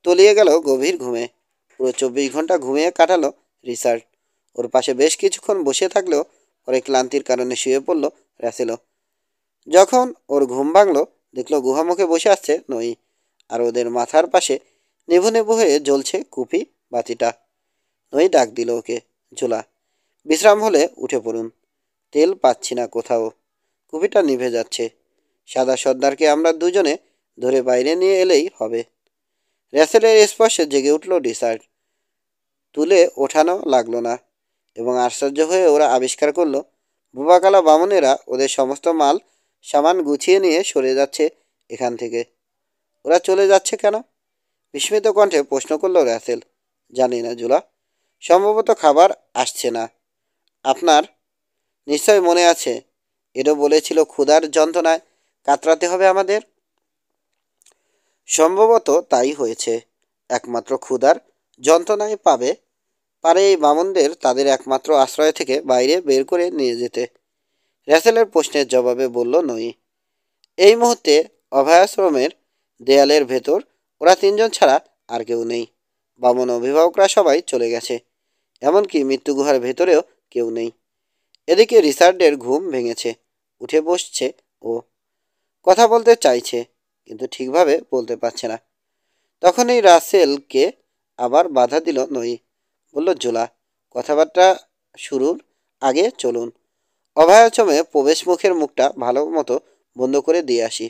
তলিয়ে গেল গভীর ঘুমে। পুরো 24 ঘন্টা ঘুমিয়ে কাটালো রিচার্ড। ওর পাশে বেশ কিছুক্ষণ বসে থাকলেও পরে ক্লান্তির কারণে শুয়ে পড়ল র্যাসেলও। যখন ওর ঘুম ভাঙল, দেখলো গুহামুখে বসে আসছে নই, আর ওদের মাথার পাশে নেভু নেভু হয়ে জ্বলছে কুপি বাতিটা। নই ডাক দিল ওকে, ঝোলা, বিশ্রাম হলে উঠে পড়ুন। তেল পাচ্ছি না কোথাও, কুপিটা নিভে যাচ্ছে। সাদা সর্দারকে আমরা দুজনে ধরে বাইরে নিয়ে এলেই হবে। র্যাসেলের স্পর্শে জেগে উঠল রিচার্ড। তুলে ওঠানো লাগলো না, এবং আশ্চর্য হয়ে ওরা আবিষ্কার করলো বোবাকালা বামুনেরা ওদের সমস্ত মাল সামান গুছিয়ে নিয়ে সরে যাচ্ছে এখান থেকে। ওরা চলে যাচ্ছে কেন? বিস্মিত কণ্ঠে প্রশ্ন করল র্যাসেল। জানি না জুলা, সম্ভবত খাবার আসছে না। আপনার নিশ্চয় মনে আছে, এডো বলেছিল ক্ষুধার যন্ত্রণায় কাতরাতে হবে আমাদের। সম্ভবত তাই হয়েছে। একমাত্র ক্ষুধার যন্ত্রণায় পারে এই বামনদের তাদের একমাত্র আশ্রয় থেকে বাইরে বের করে নিয়ে যেতে। র্যাসেলের প্রশ্নের জবাবে বলল নই। এই মুহূর্তে অভয়াশ্রমের দেয়ালের ভেতর ওরা তিনজন ছাড়া আর কেউ নেই। বামন অভিভাবকরা সবাই চলে গেছে, এমনকি মৃত্যুগুহার ভেতরেও কেউ নেই। এদিকে রিচার্ডের ঘুম ভেঙেছে, উঠে বসছে ও। কথা বলতে চাইছে, কিন্তু ঠিকভাবে বলতে পারছে না। তখনই রাসেলকে আবার বাধা দিল নই। বলল, জোলা, কথাবার্তা শুরুর আগে চলুন। অভয়াচমে প্রবেশ মুখের মুখটা ভালো মতো বন্ধ করে দিয়ে আসি,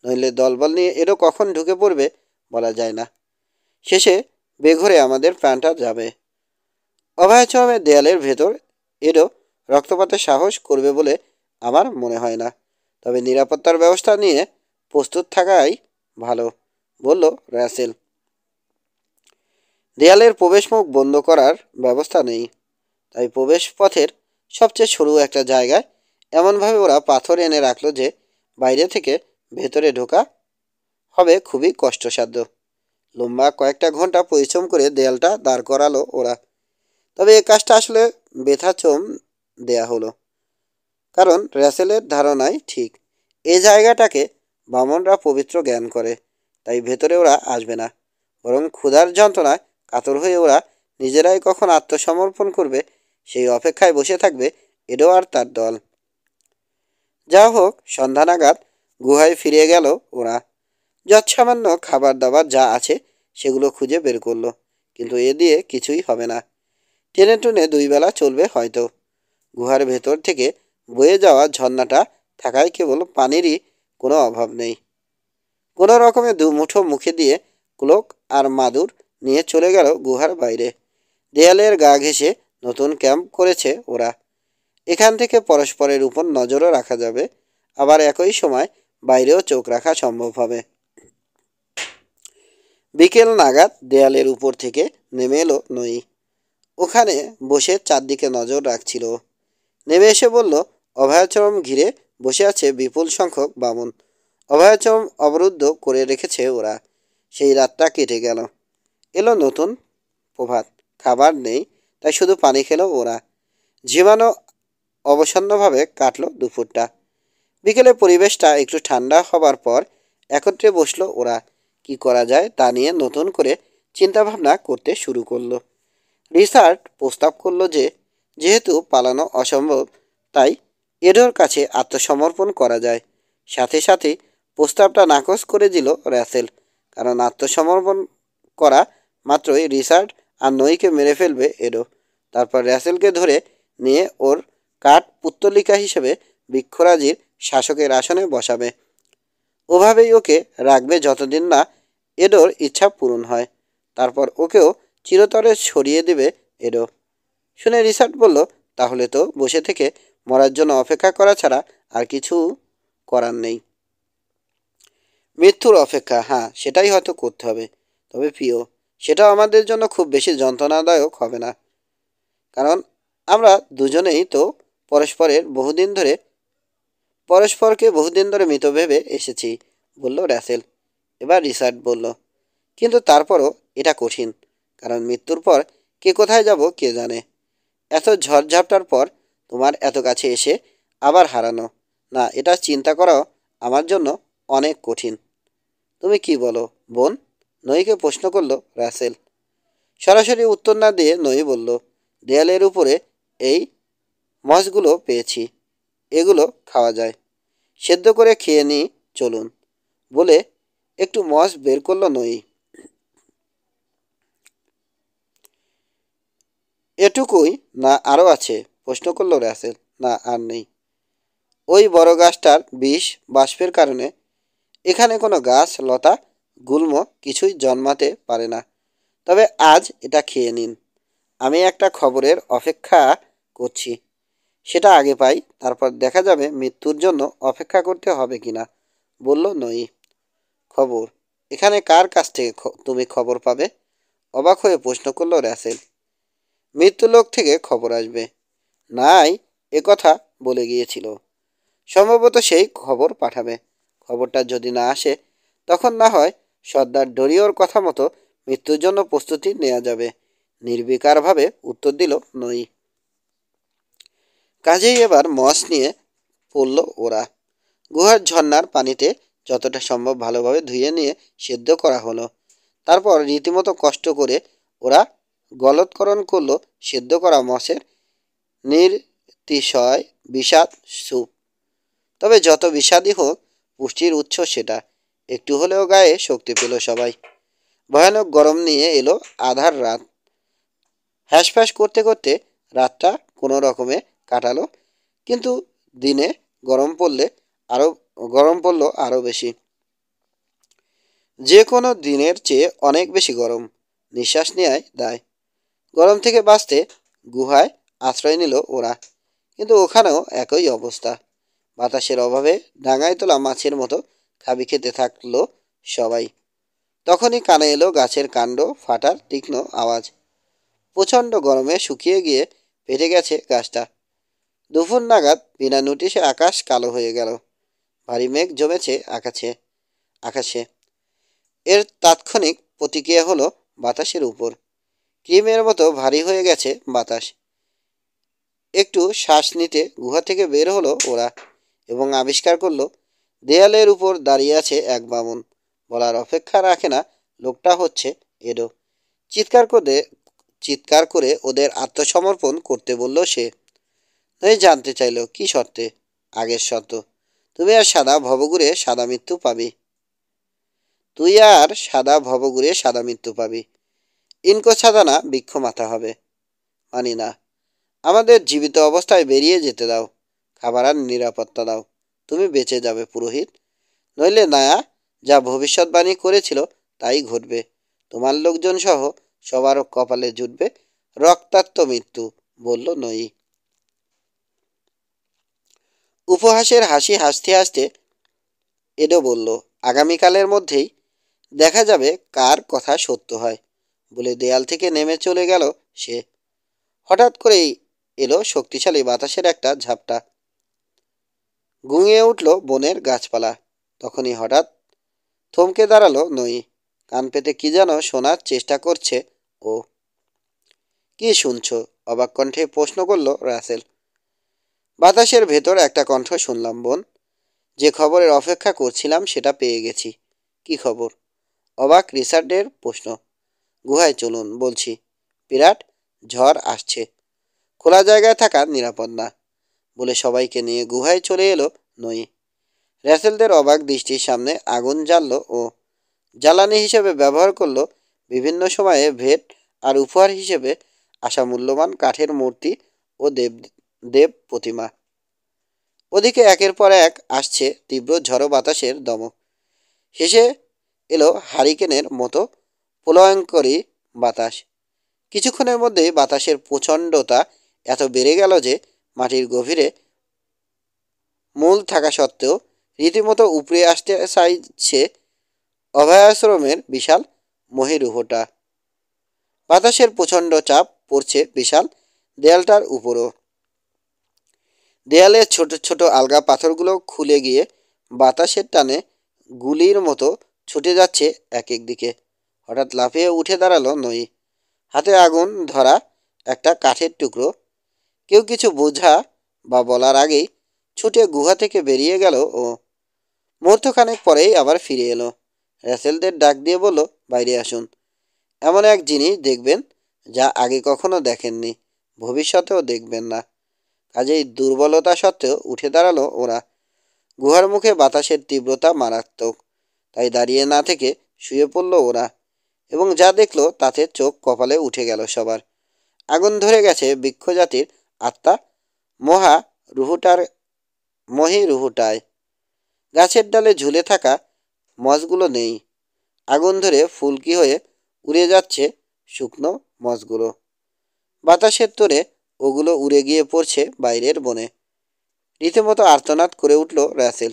নইলে দলবল নিয়ে এরও কখন ঢুকে পড়বে বলা যায় না। শেষে বেঘরে আমাদের প্রাণটা যাবে। অভয়াচমের দেয়ালের ভেতর এরও রক্তপাতের সাহস করবে বলে আমার মনে হয় না। তবে নিরাপত্তার ব্যবস্থা নিয়ে প্রস্তুত থাকাই ভালো, বলল র্যাসেল। দেয়ালের প্রবেশমুখ বন্ধ করার ব্যবস্থা নেই, তাই প্রবেশ পথের সবচেয়ে সরু একটা জায়গায় এমনভাবে ওরা পাথর এনে রাখলো যে বাইরে থেকে ভেতরে ঢোকা হবে খুবই কষ্টসাধ্য। লম্বা কয়েকটা ঘন্টা পরিশ্রম করে দেয়ালটা দাঁড় করালো ওরা। তবে এ কাজটা আসলে বৃথাচম দেয়া হলো, কারণ রাসেলের ধারণাই ঠিক। এই জায়গাটাকে বামনরা পবিত্র জ্ঞান করে, তাই ভেতরে ওরা আসবে না। বরং ক্ষুধার যন্ত্রণায় কাতর হয়ে ওরা নিজেরাই কখন আত্মসমর্পণ করবে সেই অপেক্ষায় বসে থাকবে এডো আর তার দল। যা হোক, সন্ধ্যা নাগাদ গুহায় ফিরে গেল ওরা। যৎসামান্য খাবার দাবার যা আছে সেগুলো খুঁজে বের করলো, কিন্তু এ দিয়ে কিছুই হবে না। টেনে টুনে 2 বেলা চলবে হয়তো। গুহার ভেতর থেকে বয়ে যাওয়া ঝর্ণাটা থাকায় কেবল পানিরই কোনো অভাব নেই। কোনো রকমে দুমুঠো মুখে দিয়ে ক্লোক আর মাদুর নিয়ে চলে গেল গুহার বাইরে। দেয়ালের গা ঘেঁষে নতুন ক্যাম্প করেছে ওরা। এখান থেকে পরস্পরের উপর নজরও রাখা যাবে, আবার একই সময় বাইরেও চোখ রাখা সম্ভব হবে। বিকেল নাগাদ দেয়ালের উপর থেকে নেমে এলো নই। ওখানে বসে চারদিকে নজর রাখছিল। নেমে এসে বলল, অভয়াশ্রম ঘিরে বসে আছে বিপুল সংখ্যক বামন। অভয়াশ্রম অবরুদ্ধ করে রেখেছে ওরা। সেই রাতটা কেটে গেল। এলো নতুন প্রভাত। খাবার নেই, তাই শুধু পানি খেলো ওরা। ঝিমানো অবসন্নভাবে কাটল দুপুরটা। বিকেলে পরিবেশটা একটু ঠান্ডা হবার পর একত্রে বসলো ওরা। কি করা যায় তা নিয়ে নতুন করে চিন্তাভাবনা করতে শুরু করলো। রিচার্ড প্রস্তাব করলো যে, যেহেতু পালানো অসম্ভব, তাই এডোর কাছে আত্মসমর্পণ করা যায়। সাথে সাথে প্রস্তাবটা নাকচ করে দিল র্যাসেল, কারণ আত্মসমর্পণ করা মাত্রই রিচার্ড আর নইকে মেরে ফেলবে এডো। তারপর র্যাসেলকে ধরে নিয়ে ওর কাঠ পুত্তলিকা হিসেবে বৃক্ষরাজির শাসকের আসনে বসাবে। ওভাবেই ওকে রাখবে যতদিন না এডোর ইচ্ছা পূরণ হয়। তারপর ওকেও চিরতরে সরিয়ে দেবে এডো। শুনে রিচার্ড বলল, তাহলে তো বসে থেকে মরার জন্য অপেক্ষা করা ছাড়া আর কিছু করার নেই। মৃত্যুর অপেক্ষা, হ্যাঁ, সেটাই হয়তো করতে হবে। তবে প্রিয়, সেটাও আমাদের জন্য খুব বেশি যন্ত্রণাদায়ক হবে না, কারণ আমরা দুজনেই তো পরস্পরকে বহুদিন ধরে মৃত ভেবে এসেছি, বলল র্যাসেল। এবার রিচার্ড বলল, কিন্তু তারপরও এটা কঠিন, কারণ মৃত্যুর পর কে কোথায় যাব কে জানে। এত ঝড়ঝাপটার পর তোমার এত কাছে এসে আবার হারানো, না, এটা চিন্তা করাও আমার জন্য অনেক কঠিন। তুমি কি বলো বোন? নইকে প্রশ্ন করল রাসেল। সরাসরি উত্তর না দিয়ে নই বলল, দেয়ালের উপরে এই মসগুলো পেয়েছি, এগুলো খাওয়া যায়। সেদ্ধ করে খেয়ে নিই, চলুন। বলে একটু মস বের করল নই। এটুকুই না আরও আছে? প্রশ্ন করল রাসেল। না, আর নেই। ওই বড় গাছটার বিষ বাষ্পের কারণে এখানে কোনো গাছ লতা গুল্ম কিছুই জন্মাতে পারে না। তবে আজ এটা খেয়ে নিন। আমি একটা খবরের অপেক্ষা করছি। সেটা আগে পাই, তারপর দেখা যাবে মৃত্যুর জন্য অপেক্ষা করতে হবে কিনা, বলল নই। খবর? এখানে কার কাছ থেকে তুমি খবর পাবে? অবাক হয়ে প্রশ্ন করল রাসেল। মৃত্যুলোক থেকে খবর আসবে। নাই, এ কথা বলে গিয়েছিল। সম্ভবত সেই খবর পাঠাবে। খবরটা যদি না আসে, তখন না হয় সর্দার ডরিওর কথা মতো মৃত্যুর জন্য প্রস্তুতি নেওয়া যাবে, নির্বিকারভাবে উত্তর দিল নই। কাজেই এবার মস নিয়ে পড়ল ওরা। গুহার ঝর্ণার পানিতে যতটা সম্ভব ভালোভাবে ধুয়ে নিয়ে সেদ্ধ করা হলো। তারপর রীতিমতো কষ্ট করে ওরা গলৎকরণ করলো সেদ্ধ করা মসের নির্তিশয় বিষাদ স্যুপ। তবে যত বিষাদই হোক, পুষ্টির উৎস সেটা। একটু হলেও গায়ে শক্তি পেল সবাই। ভয়ানক গরম নিয়ে এলো আধার রাত। হ্যাঁসফ্যাঁস করতে করতে রাতটা কোনো রকমে কাটালো, কিন্তু দিনে গরম পড়লে আরও গরম পড়ল আরও বেশি। যে কোনো দিনের চেয়ে অনেক বেশি গরম। নিঃশ্বাস নেওয়াই দায়। গরম থেকে বাঁচতে গুহায় আশ্রয় নিল ওরা, কিন্তু ওখানেও একই অবস্থা। বাতাসের অভাবে ডাঙায় তোলা মাছের মতো খাবি খেতে থাকলো সবাই। তখনই কানে এলো গাছের কাণ্ড ফাটার তীক্ষ্ণ আওয়াজ। প্রচণ্ড গরমে শুকিয়ে গিয়ে ফেটে গেছে গাছটা। দুপুর নাগাদ বিনা নোটিশে আকাশ কালো হয়ে গেল। ভারী মেঘ জমেছে আকাশে। এর তাৎক্ষণিক প্রতিক্রিয়া হলো বাতাসের উপর। ক্রিমের মতো ভারী হয়ে গেছে বাতাস। একটু শ্বাস নিতে গুহা থেকে বের হলো ওরা এবং আবিষ্কার করলো দেয়ালের উপর দাঁড়িয়ে আছে এক বামুন। বলার অপেক্ষা রাখে না, লোকটা হচ্ছে এডো। চিৎকার করে চিৎকার করে ওদের আত্মসমর্পণ করতে বলল সে। নই জানতে চাইল কি শর্তে। আগের শর্ত, তুমি আর সাদা ভবঘুরে সাদা মৃত্যু পাবি। তুই আর সাদা ভবঘুরে সাদা মৃত্যু পাবি। ইনকো সাদানা বৃক্ষ মাথা হবে। মানি না। আমাদের জীবিত অবস্থায় বেরিয়ে যেতে দাও। খাবার আর নিরাপত্তা দাও। তুমি বেঁচে যাবে পুরোহিত। নইলে নায়া যা ভবিষ্যৎবাণী করেছিল তাই ঘটবে। তোমার লোকজন সহ সবার কপালে জুটবে রক্তাক্ত মৃত্যু, বলল নই। উপহাসের হাসি হাসতে হাসতে এডো বলল, আগামীকালের মধ্যেই দেখা যাবে কার কথা সত্য হয়। বলে দেয়াল থেকে নেমে চলে গেল সে। হঠাৎ করেই এলো শক্তিশালী বাতাসের একটা ঝাপটা। গুঙিয়ে উঠল বনের গাছপালা। তখনই হঠাৎ থমকে দাঁড়ালো নই। কান পেতে কি যেন শোনার চেষ্টা করছে ও। কি শুনছ? অবাক কণ্ঠে প্রশ্ন করল রাসেল। বাতাসের ভেতর একটা কণ্ঠ শুনলাম বোন। যে খবরের অপেক্ষা করছিলাম সেটা পেয়ে গেছি। কি খবর? অবাক রিচার্ডের প্রশ্ন। গুহায় চলুন বলছি। বিরাট ঝড় আসছে। খোলা জায়গায় থাকা নিরাপদ না। বলে সবাইকে নিয়ে গুহায় চলে এলো নই। রাসেলদের অবাক দৃষ্টির সামনে আগুন জ্বালল ও। জ্বালানি হিসেবে ব্যবহার করলো বিভিন্ন সময়ে ভেট আর উপহার হিসেবে আসা মূল্যবান কাঠের মূর্তি ও দেব প্রতিমা। ওদিকে একের পর এক আসছে তীব্র ঝড়ো বাতাসের দমক। শেষে এলো হারিকেনের মতো প্রলয়ঙ্করী বাতাস। কিছুক্ষণের মধ্যেই বাতাসের প্রচণ্ডতা এত বেড়ে গেল যে মাটির গভীরে মূল থাকা সত্ত্বেও রীতিমতো উপড়ে আসতে চাইছে অভয়াশ্রমের বিশাল মহিরুহটা। বাতাসের প্রচণ্ড চাপ পড়ছে বিশাল দেয়ালটার উপরও। দেয়ালের ছোট ছোট আলগা পাথরগুলো খুলে গিয়ে বাতাসের টানে গুলির মতো ছুটে যাচ্ছে এক এক দিকে। হঠাৎ লাফিয়ে উঠে দাঁড়ালো নই। হাতে আগুন ধরা একটা কাঠের টুকরো। কেউ কিছু বোঝা বা বলার আগেই ছুটে গুহা থেকে বেরিয়ে গেল ও। মুহূর্তখানেক পরেই আবার ফিরে এলো। রাসেলদের ডাক দিয়ে বলল, বাইরে আসুন। এমন এক জিনিস দেখবেন যা আগে কখনো দেখেননি, ভবিষ্যতেও দেখবেন না। কাজেই দুর্বলতা সত্ত্বেও উঠে দাঁড়ালো ওরা। গুহার মুখে বাতাসের তীব্রতা মারাত্মক। তাই দাঁড়িয়ে না থেকে শুয়ে পড়ল ওরা এবং যা দেখলো তাতে চোখ কপালে উঠে গেল সবার। আগুন ধরে গেছে বৃক্ষজাতির আত্মা মহা রুহুটার মহিরুহুটায়। গাছের ডালে ঝুলে থাকা মজগুলো নেই। আগুন ধরে ফুলকি হয়ে উড়ে যাচ্ছে শুকনো মজগুলো। বাতাসের তোরে ওগুলো উড়ে গিয়ে পড়ছে বাইরের বনে। রীতিমতো আর্তনাদ করে উঠল রাসেল।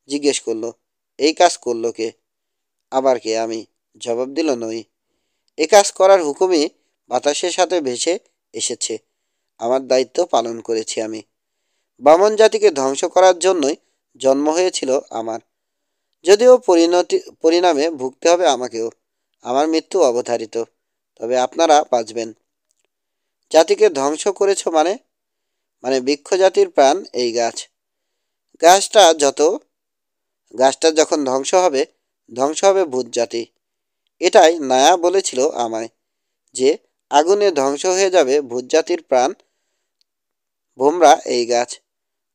জিজ্ঞেস করলো, এই কাজ করলো কে? আবার কে? আমি। জবাব দিল নই। এ কাজ করার হুকুমই বাতাসের সাথে ভেসে এসেছে। আমার দায়িত্ব পালন করেছি আমি। বামন জাতিকে ধ্বংস করার জন্যই জন্ম হয়েছিল আমার। যদিও পরিণামে ভুগতে হবে আমাকেও। আমার মৃত্যু অবধারিত। তবে আপনারা বাঁচবেন। জাতিকে ধ্বংস করেছ মানে? মানে বৃক্ষ জাতির প্রাণ এই গাছ। গাছটা যত গাছটা যখন ধ্বংস হবে ভূত জাতি। এটাই নায়া বলেছিল আমায়, যে আগুনে ধ্বংস হয়ে যাবে ভূত জাতির প্রাণ ভোমরা এই গাছ।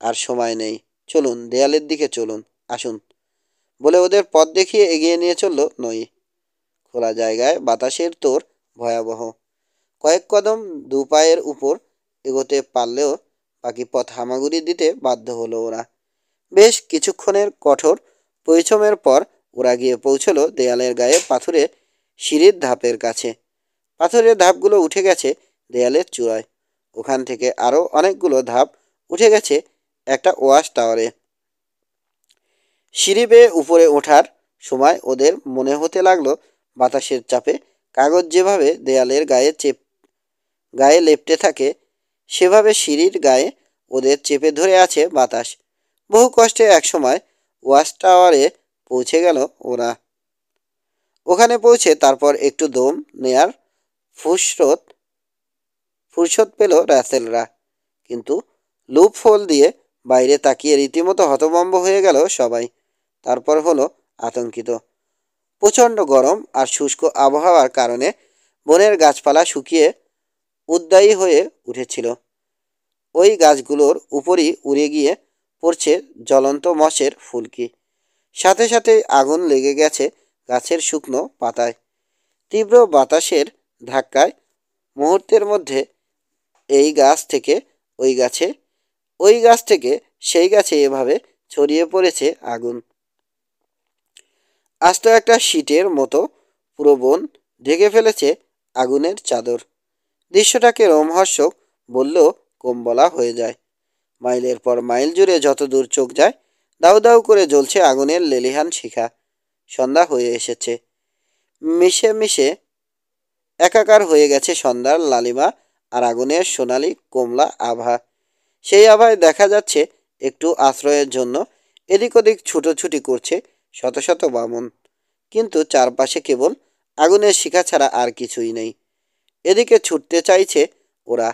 আর সময় নেই। চলুন দেয়ালের দিকে চলুন, আসুন। বলে ওদের পথ দেখিয়ে এগিয়ে নিয়ে চলল নই। খোলা জায়গায় বাতাসের তোর ভয়াবহ। কয়েক কদম দু পায়ের উপর এগোতে পারলেও বাকি পথ হামাগুড়ি দিতে বাধ্য হলো ওরা। বেশ কিছুক্ষণের কঠোর পরিশ্রমের পর ওরা গিয়ে পৌঁছলো দেয়ালের গায়ে পাথুরে সিঁড়ির ধাপের কাছে। পাথরের ধাপগুলো উঠে গেছে দেয়ালের চূড়ায়। ওখান থেকে আরও অনেকগুলো ধাপ উঠে গেছে একটা ওয়াশ টাওয়ারে। সিঁড়ি বেয়ে উপরে ওঠার সময় ওদের মনে হতে লাগলো বাতাসের চাপে কাগজ যেভাবে দেয়ালের গায়ে লেপ্টে থাকে, সেভাবে সিঁড়ির গায়ে ওদের চেপে ধরে আছে বাতাস। বহু কষ্টে একসময় ওয়াচ টাওয়ারে পৌঁছে গেল ওরা। ওখানে পৌঁছে তারপর একটু দম নেয়ার ফুসরত ফুরসত পেল রাসেলরা। কিন্তু লুপ হোল দিয়ে বাইরে তাকিয়ে রীতিমতো হতভম্ব হয়ে গেল সবাই। তারপর হলো আতঙ্কিত। প্রচণ্ড গরম আর শুষ্ক আবহাওয়ার কারণে বনের গাছপালা শুকিয়ে উদ্দায়ী হয়ে উঠেছিল। ওই গাছগুলোর উপরই উড়ে গিয়ে পড়ছে জ্বলন্ত মশের ফুলকি। সাথে সাথে আগুন লেগে গেছে গাছের শুকনো পাতায়। তীব্র বাতাসের ধাক্কায় মুহূর্তের মধ্যে এই গাছ থেকে ওই গাছে, ওই গাছ থেকে সেই গাছে এভাবে ছড়িয়ে পড়েছে আগুন। আস্ত একটা শীটের মতো পুরো বন ঢেকে ফেলেছে আগুনের চাদর। দৃশ্যটাকে রোমহর্ষক বললেও কম বলা হয়ে যায়। মাইলের পর মাইল জুড়ে যত দূর চোখ যায়, দাউ দাউ করে জ্বলছে আগুনের লেলিহান শিখা। সন্ধ্যা হয়ে এসেছে। মিশে মিশে একাকার হয়ে গেছে সন্ধ্যার লালিমা আর আগুনের সোনালি কমলা আভা। সেই আভায় দেখা যাচ্ছে একটু আশ্রয়ের জন্য এদিক ওদিক ছুটোছুটি করছে শত শত বামন। কিন্তু চারপাশে কেবল আগুনের শিখা ছাড়া আর কিছুই নেই। এদিকে ছুটতে চাইছে ওরা,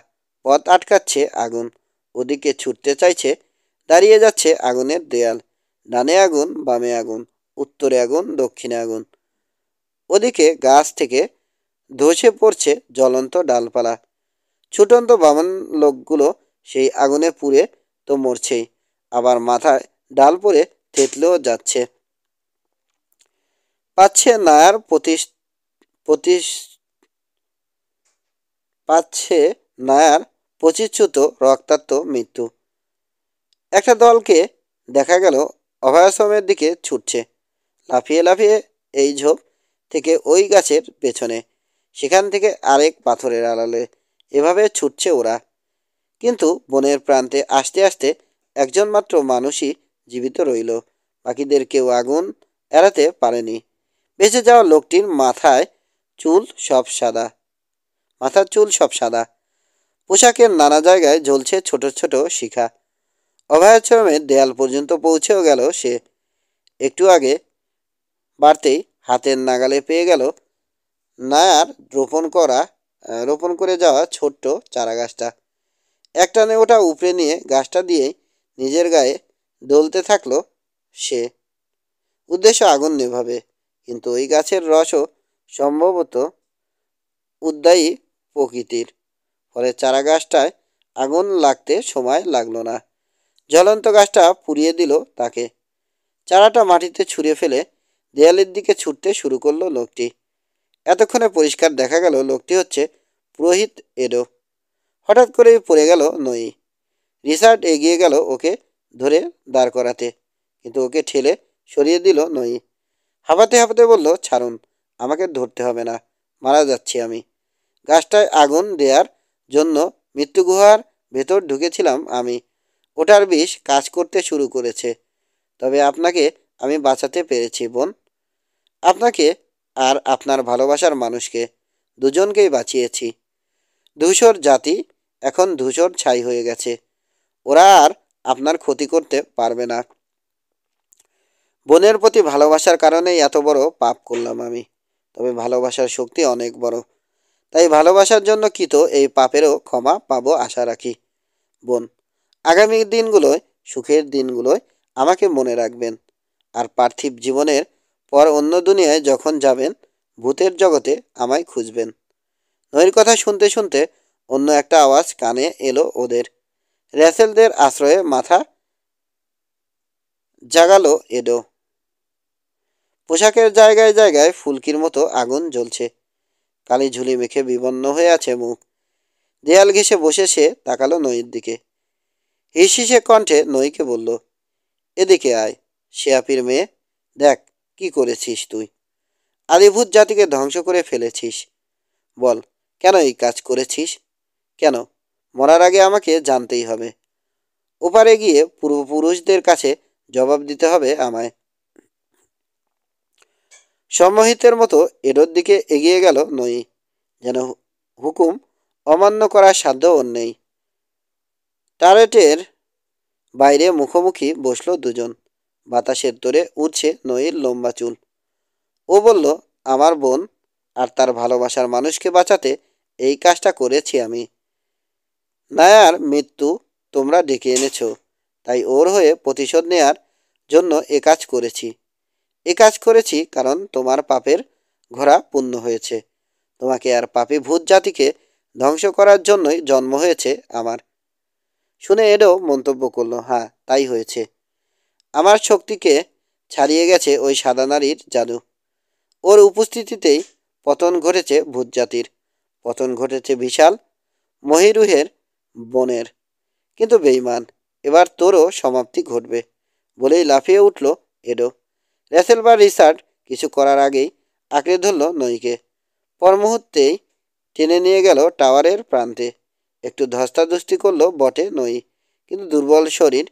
পথ আটকাচ্ছে আগুন। ওদিকে ছুটতে চাইছে, দাঁড়িয়ে যাচ্ছে আগুনের দেয়াল। ডানে আগুন, বামে আগুন, উত্তরে আগুন, দক্ষিণে আগুন। ওদিকে গাছ থেকে ধসে পড়ছে জ্বলন্ত ডালপালা। ছুটন্ত বামন লোকগুলো সেই আগুনে পুড়ে তো মরছেই, আবার মাথায় ডাল পড়ে থেতলেও যাচ্ছে। পাচ্ছে নায়ার প্রতিশ পাচ্ছে নায়ার প্রতিচ্যুত রক্তাক্ত মৃত্যু। একটা দলকে দেখা গেল অভয়াশ্রমের দিকে ছুটছে। লাফিয়ে লাফিয়ে এই ঝোপ থেকে ওই গাছের পেছনে, সেখান থেকে আরেক পাথরের আড়ালে, এভাবে ছুটছে ওরা। কিন্তু বনের প্রান্তে আসতে আসতে একজন মাত্র মানুষই জীবিত রইল। বাকিদের কেউ আগুন এড়াতে পারেনি। বেঁচে যাওয়া লোকটির চুল সব সাদা মাথার চুল সব সাদা। পোশাকের নানা জায়গায় জ্বলছে ছোট ছোট শিখা। অভয়াশ্রমের দেয়াল পর্যন্ত পৌঁছেও গেল সে। একটু আগে বাড়তেই হাতের নাগালে পেয়ে গেল নায়ার রোপণ করে যাওয়া ছোট্ট চারা গাছটা। একটানে ওটা উপড়ে নিয়ে গাছটা দিয়েই নিজের গায়ে ডলতে থাকলো সে। উদ্দেশ্য আগুন নেভাবে, কিন্তু ওই গাছের রসও সম্ভবত উদ্দায়ী প্রকৃতির। ফলে চারা গাছটায় আগুন লাগতে সময় লাগলো না। জ্বলন্ত গাছটা পুড়িয়ে দিল তাকে। চারাটা মাটিতে ছুঁড়ে ফেলে দেয়ালের দিকে ছুটতে শুরু করলো লোকটি। এতক্ষণে পরিষ্কার দেখা গেল লোকটি হচ্ছে পুরোহিত এডো। হঠাৎ করেই পড়ে গেল নই। রিচার্ড এগিয়ে গেল ওকে ধরে দাঁড় করাতে, কিন্তু ওকে ঠেলে সরিয়ে দিল নই। হাঁপাতে হাঁপাতে বলল, ছাড়ুন, আমাকে ধরতে হবে না, মারা যাচ্ছি আমি। গাছটায় আগুন দেওয়ার জন্য মৃত্যু গুহার ভেতর ঢুকেছিলাম আমি। ওটার বিষ কাজ করতে শুরু করেছে। তবে আপনাকে আমি বাঁচাতে পেরেছি বোন। আপনাকে আর আপনার ভালোবাসার মানুষকে, দুজনকেই বাঁচিয়েছি। ধূসর জাতি এখন ধূসর ছাই হয়ে গেছে। ওরা আর আপনার ক্ষতি করতে পারবে না। বোনের প্রতি ভালোবাসার কারণেই এত বড় পাপ করলাম আমি। তবে ভালোবাসার শক্তি অনেক বড়। তাই ভালোবাসার জন্য কৃত এই পাপেরও ক্ষমা পাবো আশা রাখি। বোন, আগামী দিনগুলোয়, সুখের দিনগুলোয় আমাকে মনে রাখবেন। আর পার্থিব জীবনের পর অন্য দুনিয়ায় যখন যাবেন, ভূতের জগতে আমায় খুঁজবেন। নইর কথা শুনতে শুনতে অন্য একটা আওয়াজ কানে এলো ওদের। র্যাসেলদের আশ্রয়ে মাথা জাগালো এডো। পোশাকের জায়গায় জায়গায় ফুলকির মতো আগুন জ্বলছে। কালি ঝুলি মেখে বিবন্ন হয়ে আছে মুখ। দেয়াল ঘেঁষে বসে সে তাকালো নইর দিকে। হিসহিসে কণ্ঠে নইকে বলল, এদিকে আয়, শেয়াপির মেয়ে। দেখ কি করেছিস তুই। আদিভূত জাতিকে ধ্বংস করে ফেলেছিস। বল, কেন এই কাজ করেছিস? কেন? মরার আগে আমাকে জানতেই হবে। ওপারে গিয়ে পূর্বপুরুষদের কাছে জবাব দিতে হবে আমায়। সম্মোহিতের মতো এডোর দিকে এগিয়ে গেল নই। যেন হুকুম অমান্য করার সাধ্য ওর নেই। টারেটের বাইরে মুখোমুখি বসলো দুজন। বাতাসের তোড়ে উড়ছে নইর লম্বা চুল। ও বলল, আমার বোন আর তার ভালোবাসার মানুষকে বাঁচাতে এই কাজটা করেছি আমি। নায়ার মৃত্যু তোমরা ডেকে এনেছো, তাই ওর হয়ে প্রতিশোধ নেয়ার জন্য এ কাজ করেছি। এ কাজ করেছি কারণ তোমার পাপের ঘোড়া পূর্ণ হয়েছে। তোমাকে আর পাপী ভূত জাতিকে ধ্বংস করার জন্যই জন্ম হয়েছে আমার। শুনে এডও মন্তব্য করল, হ্যাঁ তাই হয়েছে। আমার শক্তিকে ছাড়িয়ে গেছে ওই সাদা নারীর জাদু। ওর উপস্থিতিতেই পতন ঘটেছে ভূত জাতির, পতন ঘটেছে বিশাল মহিরুহের বনের। কিন্তু বেইমান, এবার তোরও সমাপ্তি ঘটবে। বলেই লাফিয়ে উঠল এডো। র্যাসেল বা রিচার্ড কিছু করার আগেই আঁকড়ে ধরল নইকে। পর মুহূর্তেই টেনে নিয়ে গেল টাওয়ারের প্রান্তে। একটু ধস্তাধস্তি করলো বটে নই, কিন্তু দুর্বল শরীর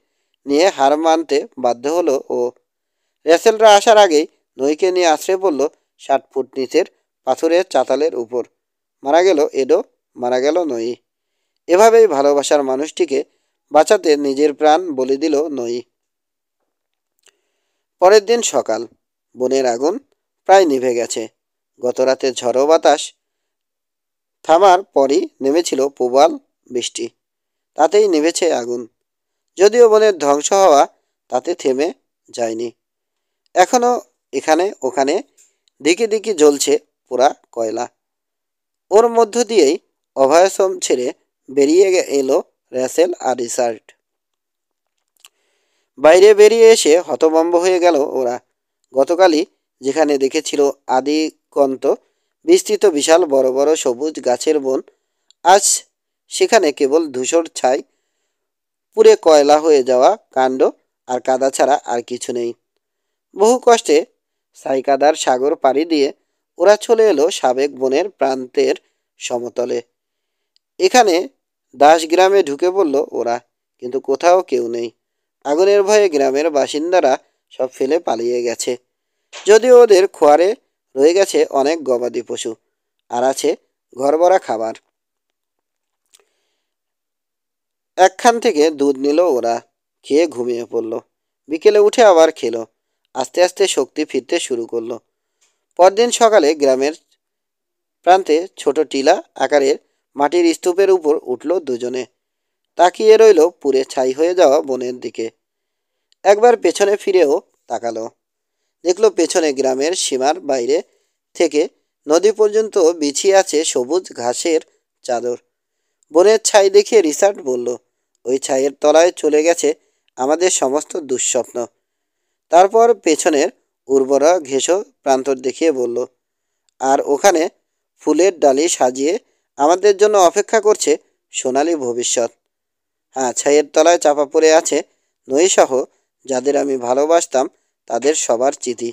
নিয়ে হার মানতে বাধ্য হলো ও। র্যাসেলরা আসার আগেই নইকে নিয়ে আছড়ে পড়ল 60 ফুট নিচের পাথরের চাতালের উপর। মারা গেল এডো, মারা গেল নই। এভাবেই ভালোবাসার মানুষটিকে বাঁচাতে নিজের প্রাণ বলি দিল নই। পরের দিন সকাল। বনের আগুন প্রায় নিভে গেছে। গতরাতে ঝড়ো বাতাস থামার পরই নেমেছিল প্রবল বৃষ্টি। তাতেই নিভেছে আগুন। যদিও বনের ধ্বংস হওয়া তাতে থেমে যায়নি। এখনো এখানে ওখানে দিকে দিকে জ্বলছে পোড়া কয়লা। ওর মধ্য দিয়েই অভয়াশ্রম ছেড়ে বেরিয়ে এলো র্যাসেল আর রিচার্ড। বাইরে বেরিয়ে এসে হতভম্ব হয়ে গেল ওরা। গতকালই যেখানে দেখেছিল আদিকন্ত বিস্তৃত বিশাল বড় বড় সবুজ গাছের বন, আজ সেখানে কেবল ধূসর ছাই, পুড়ে কয়লা হয়ে যাওয়া কাণ্ড আর কাদা ছাড়া আর কিছু নেই। বহু কষ্টে সাইকাদার সাগর পাড়ি দিয়ে ওরা চলে এলো সাবেক বনের প্রান্তের সমতলে। এখানে দাসগ্রামে ঢুকে পড়ল ওরা, কিন্তু কোথাও কেউ নেই। আগুনের ভয়ে গ্রামের বাসিন্দারা সব ফেলে পালিয়ে গেছে। যদিও ওদের খোয়ারে রয়ে গেছে অনেক গবাদি পশু, আর আছে ঘরভরা খাবার। একখান থেকে দুধ নিল ওরা, খেয়ে ঘুমিয়ে পড়ল। বিকেলে উঠে আবার খেলো। আস্তে আস্তে শক্তি ফিরতে শুরু করলো। পরদিন সকালে গ্রামের প্রান্তে ছোট টিলা আকারের মাটির স্তূপের উপর উঠল দুজনে। তাকিয়ে রইল পুড়ে ছাই হয়ে যাওয়া বনের দিকে। একবার পেছনে ফিরেও তাকালো। দেখলো পেছনে গ্রামের সীমার বাইরে থেকে নদী পর্যন্ত বিছিয়ে আছে সবুজ ঘাসের চাদর। বনের ছাই দেখে রিচার্ড বলল, ওই ছাইয়ের তলায় চলে গেছে আমাদের সমস্ত দুঃস্বপ্ন। তারপর পেছনের উর্বরা ঘেঁষো প্রান্তর দেখিয়ে বলল, আর ওখানে ফুলের ডালি সাজিয়ে আমাদের জন্য অপেক্ষা করছে সোনালী ভবিষ্যৎ। হ্যাঁ, ছাইয়ের তলায় চাপা পড়ে আছে নইসহ যাদের আমি ভালোবাসতাম, তাদের সবার চিঠি।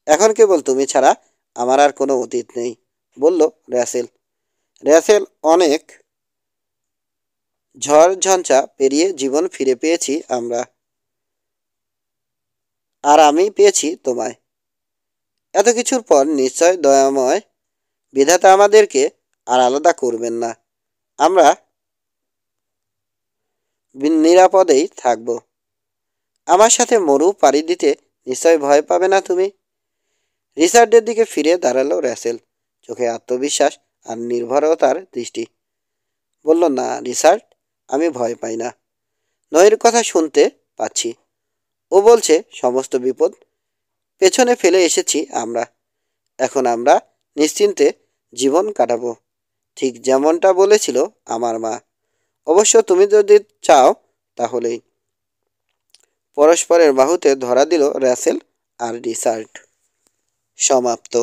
এখন কেবল তুমি ছাড়া আমার আর কোনো অতীত নেই, বলল র্যাসেল। র্যাসেল, অনেক ঝড় ঝঞ্ঝা পেরিয়ে জীবন ফিরে পেয়েছি আমরা, আর আমি পেয়েছি তোমায়। এত কিছুর পর নিশ্চয় দয়াময় বিধাতা আমাদেরকে আর আলাদা করবেন না। আমরা নিরাপদেই থাকব। আমার সাথে মরু পাড়ি দিতে নিশ্চয় ভয় পাবে না তুমি? রিচার্ডের দিকে ফিরে দাঁড়ালো র্যাসেল, চোখে আত্মবিশ্বাস আর নির্ভরতার দৃষ্টি। বলল, না রিচার্ড, আমি ভয় পাই না। নয়ের কথা শুনতে পাচ্ছি। ও বলছে সমস্ত বিপদ পেছনে ফেলে এসেছি আমরা। এখন আমরা নিশ্চিন্তে জীবন কাটাবো, ঠিক যেমনটা বলেছিল আমার মা। অবশ্য তুমি যদি চাও তাহলেই। পরস্পরের বাহুতে ধরা দিল র্যাসেল আর রিচার্ড। সমাপ্ত।